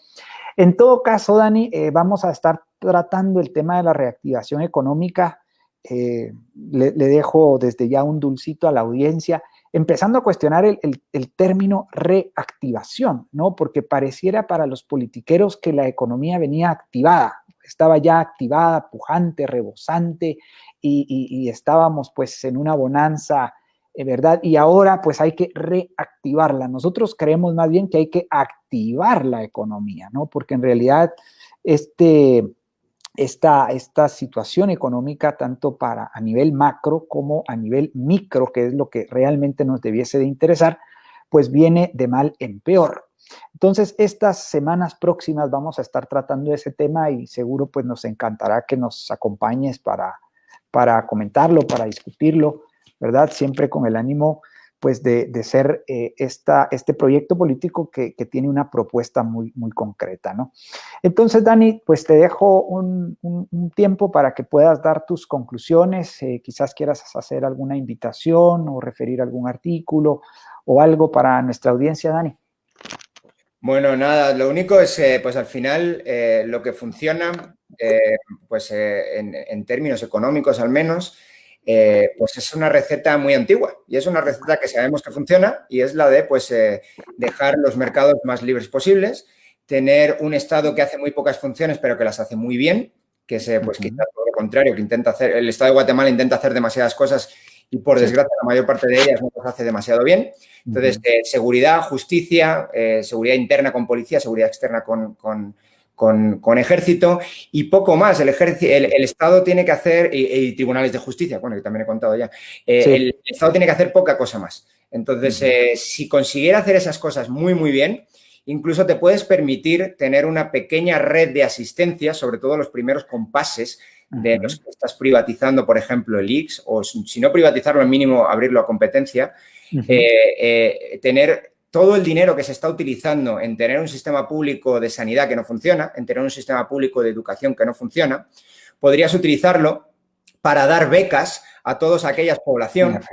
[SPEAKER 1] En todo caso, Dani, vamos a estar tratando el tema de la reactivación económica. Le dejo desde ya un dulcito a la audiencia, empezando a cuestionar el término reactivación, ¿no? Porque pareciera para los politiqueros que la economía venía activada, estaba ya activada, pujante, rebosante, y estábamos pues en una bonanza, ¿verdad? Y ahora pues hay que reactivarla. Nosotros creemos más bien que hay que activar la economía, ¿no? Porque en realidad esta situación económica, tanto a nivel macro como a nivel micro, que es lo que realmente nos debiese de interesar, pues viene de mal en peor. Entonces, estas semanas próximas vamos a estar tratando ese tema y seguro pues nos encantará que nos acompañes para comentarlo, para discutirlo, ¿verdad? Siempre con el ánimo pues de ser este proyecto político que tiene una propuesta muy, muy concreta, ¿no? Entonces, Dani, pues te dejo un tiempo para que puedas dar tus conclusiones, quizás quieras hacer alguna invitación o referir algún artículo o algo para nuestra audiencia, Dani.
[SPEAKER 2] Bueno, nada, lo único es, pues al final, lo que funciona, en términos económicos al menos, pues es una receta muy antigua y es una receta que sabemos que funciona y es la de pues, dejar los mercados más libres posibles, tener un Estado que hace muy pocas funciones pero que las hace muy bien, que es pues quizás todo lo contrario, que intenta hacer, el Estado de Guatemala intenta hacer demasiadas cosas y por desgracia la mayor parte de ellas no las hace demasiado bien. Entonces, seguridad, justicia, seguridad interna con policía, seguridad externa con ejército y poco más. El Estado tiene que hacer, y tribunales de justicia, bueno, que también he contado ya, el Estado tiene que hacer poca cosa más. Entonces, si consiguiera hacer esas cosas muy, muy bien, incluso te puedes permitir tener una pequeña red de asistencia, sobre todo los primeros compases de los que estás privatizando, por ejemplo, el ICS, o si no privatizarlo, al mínimo abrirlo a competencia, tener todo el dinero que se está utilizando en tener un sistema público de sanidad que no funciona, en tener un sistema público de educación que no funciona, podrías utilizarlo para dar becas a todas aquellas poblaciones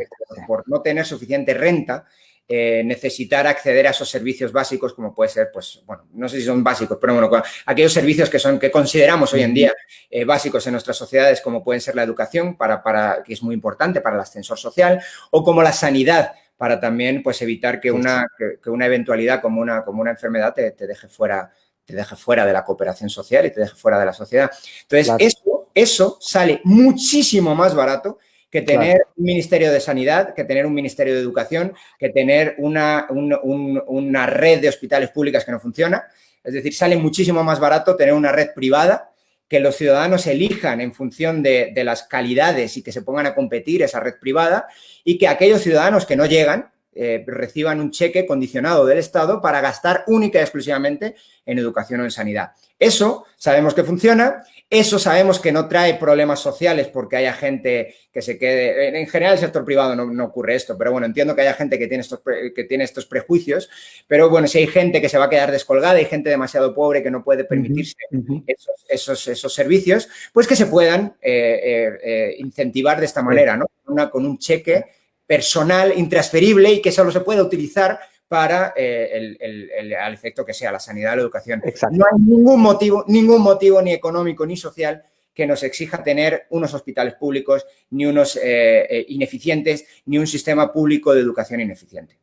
[SPEAKER 2] por no tener suficiente renta, necesitar acceder a esos servicios básicos como puede ser, pues, bueno, no sé si son básicos, pero bueno, aquellos servicios que consideramos hoy en día básicos en nuestras sociedades, como pueden ser la educación, que es muy importante para el ascensor social, o como la sanidad, para también pues, evitar que una eventualidad como una enfermedad te deje fuera de la cooperación social y te deje fuera de la sociedad. Entonces, eso sale muchísimo más barato que tener un Ministerio de Sanidad, que tener un Ministerio de Educación, que tener una red de hospitales públicas que no funciona. Es decir, sale muchísimo más barato tener una red privada, que los ciudadanos elijan en función de las calidades y que se pongan a competir esa red privada y que aquellos ciudadanos que no llegan, reciban un cheque condicionado del Estado para gastar única y exclusivamente en educación o en sanidad. Eso sabemos que funciona, eso sabemos que no trae problemas sociales porque haya gente que se quede... En general, el sector privado no ocurre esto, pero bueno, entiendo que haya gente que tiene estos prejuicios, pero bueno, si hay gente que se va a quedar descolgada, hay gente demasiado pobre que no puede permitirse esos servicios, pues que se puedan incentivar de esta manera, ¿no? Con un cheque personal, intransferible y que solo se pueda utilizar para al efecto que sea la sanidad, la educación.
[SPEAKER 1] Exacto.
[SPEAKER 2] No hay ningún motivo ni económico ni social que nos exija tener unos hospitales públicos, ni unos ineficientes, ni un sistema público de educación ineficiente.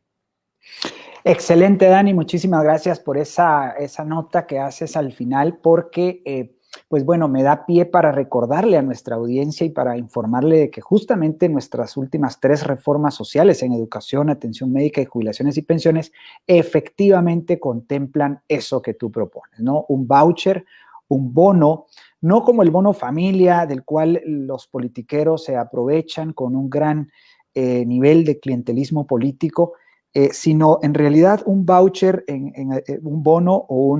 [SPEAKER 1] Excelente, Dani. Muchísimas gracias por esa nota que haces al final, porque, pues bueno, me da pie para recordarle a nuestra audiencia y para informarle de que justamente nuestras últimas 3 reformas sociales en educación, atención médica y jubilaciones y pensiones efectivamente contemplan eso que tú propones, ¿no? Un voucher, un bono, no como el bono familia, del cual los politiqueros se aprovechan con un gran nivel de clientelismo político, sino en realidad un voucher, un bono o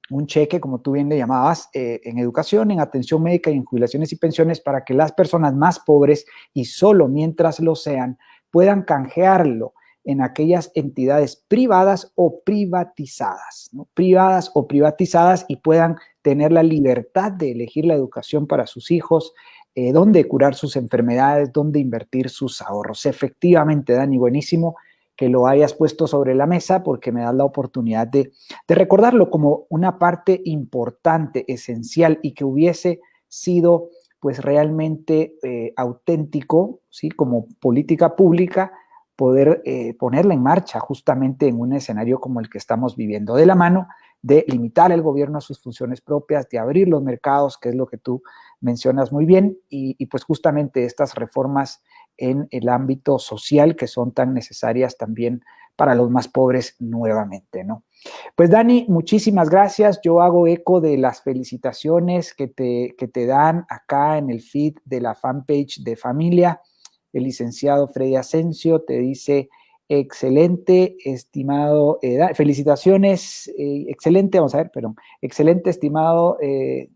[SPEAKER 1] un cheque, como tú bien le llamabas, en educación, en atención médica y en jubilaciones y pensiones para que las personas más pobres y solo mientras lo sean puedan canjearlo en aquellas entidades privadas o privatizadas, ¿no? Privadas o privatizadas, y puedan tener la libertad de elegir la educación para sus hijos, dónde curar sus enfermedades, dónde invertir sus ahorros. Efectivamente, Dani, buenísimo que lo hayas puesto sobre la mesa porque me das la oportunidad de recordarlo como una parte importante, esencial, y que hubiese sido pues realmente auténtico, ¿sí? Como política pública, poder ponerla en marcha justamente en un escenario como el que estamos viviendo, de la mano de limitar el gobierno a sus funciones propias, de abrir los mercados, que es lo que tú mencionas muy bien, y pues justamente estas reformas en el ámbito social que son tan necesarias también para los más pobres nuevamente, ¿no? Pues Dani, muchísimas gracias. Yo hago eco de las felicitaciones que te dan acá en el feed de la fanpage de Familia. El licenciado Freddy Asensio te dice: excelente, estimado, felicitaciones, excelente, vamos a ver, perdón, excelente, estimado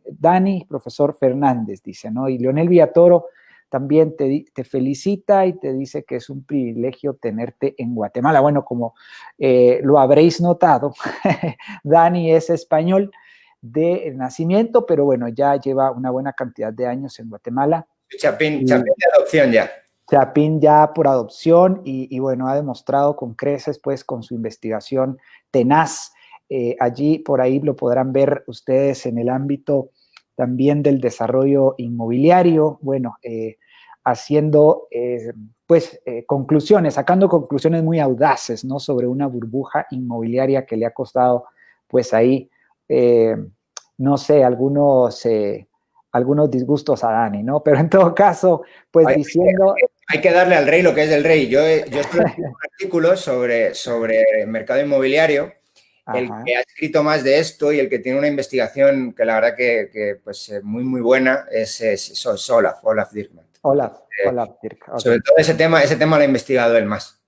[SPEAKER 1] Dani, profesor Fernández, dice, ¿no? Y Leonel Villatoro también te felicita y te dice que es un privilegio tenerte en Guatemala. Bueno, como lo habréis notado, Dani es español de nacimiento, pero bueno, ya lleva una buena cantidad de años en Guatemala.
[SPEAKER 2] Chapín de adopción ya.
[SPEAKER 1] Chapín ya por adopción y bueno, ha demostrado con creces, pues, con su investigación tenaz. Allí, por ahí lo podrán ver ustedes en el ámbito también del desarrollo inmobiliario, bueno, haciendo, conclusiones, sacando conclusiones muy audaces, ¿no? Sobre una burbuja inmobiliaria que le ha costado, pues ahí, no sé, algunos disgustos a Dani, ¿no? Pero en todo caso, pues diciendo...
[SPEAKER 2] Hay que darle al rey lo que es del rey. Yo estoy haciendo un artículo sobre el mercado inmobiliario. Ajá. El que ha escrito más de esto y el que tiene una investigación que la verdad que pues muy, muy buena es Olaf Dirkmaat.
[SPEAKER 1] Olaf Dirk. Okay.
[SPEAKER 2] Sobre todo ese tema lo ha investigado él más.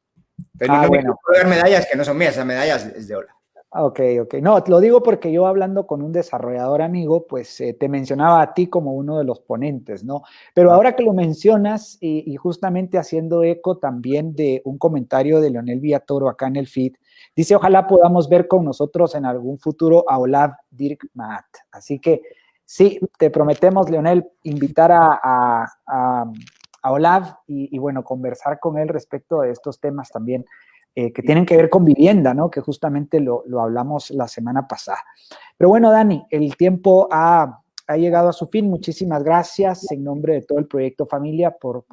[SPEAKER 2] Pero no bueno. Me puedo dar medallas que no son mías, esas medallas es de Olaf.
[SPEAKER 1] Ok. No, lo digo porque yo hablando con un desarrollador amigo, pues te mencionaba a ti como uno de los ponentes, ¿no? Pero ahora que lo mencionas y justamente haciendo eco también de un comentario de Leonel Villatoro acá en el feed, dice, ojalá podamos ver con nosotros en algún futuro a Olaf Dirkmaat. Así que sí, te prometemos, Leonel, invitar a Olaf y bueno, conversar con él respecto de estos temas también que tienen que ver con vivienda, ¿no? Que justamente lo hablamos la semana pasada. Pero bueno, Dani, el tiempo ha llegado a su fin. Muchísimas gracias en nombre de todo el Proyecto Familia por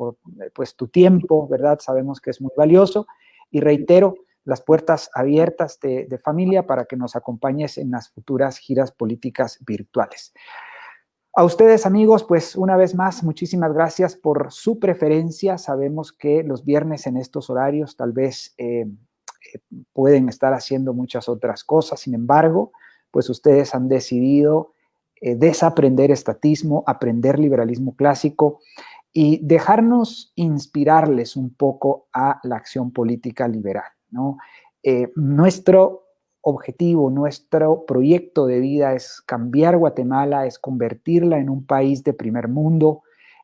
[SPEAKER 1] pues, tu tiempo, ¿verdad? Sabemos que es muy valioso. Y reitero, las puertas abiertas de Familia para que nos acompañes en las futuras giras políticas virtuales. A ustedes, amigos, pues una vez más, muchísimas gracias por su preferencia. Sabemos que los viernes en estos horarios tal vez pueden estar haciendo muchas otras cosas. Sin embargo, pues ustedes han decidido desaprender estatismo, aprender liberalismo clásico y dejarnos inspirarles un poco a la acción política liberal, ¿no? Nuestro objetivo, nuestro proyecto de vida es cambiar Guatemala, es convertirla en un país de primer mundo,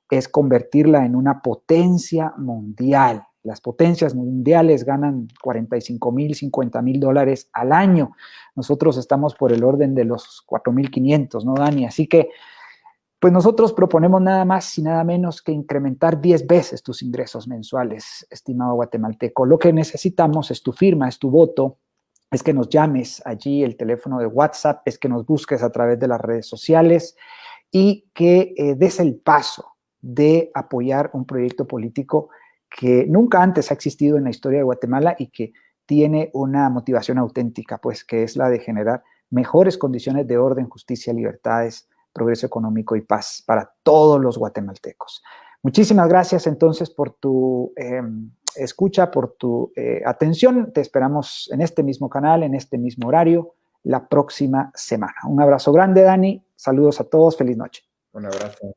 [SPEAKER 1] es convertirla en una potencia mundial. Las potencias mundiales ganan 45,000, 50,000 dólares al año. Nosotros estamos por el orden de los 4,500, ¿no, Dani? Así que, pues nosotros proponemos nada más y nada menos que incrementar 10 veces tus ingresos mensuales, estimado guatemalteco. Lo que necesitamos es tu firma, es tu voto, es que nos llames allí, el teléfono de WhatsApp, es que nos busques a través de las redes sociales y que des el paso de apoyar un proyecto político que nunca antes ha existido en la historia de Guatemala y que tiene una motivación auténtica, pues que es la de generar mejores condiciones de orden, justicia, libertades, progreso económico y paz para todos los guatemaltecos. Muchísimas gracias entonces por tu escucha, por tu atención. Te esperamos en este mismo canal, en este mismo horario, la próxima semana. Un abrazo grande, Dani. Saludos a todos. Feliz noche.
[SPEAKER 2] Un abrazo.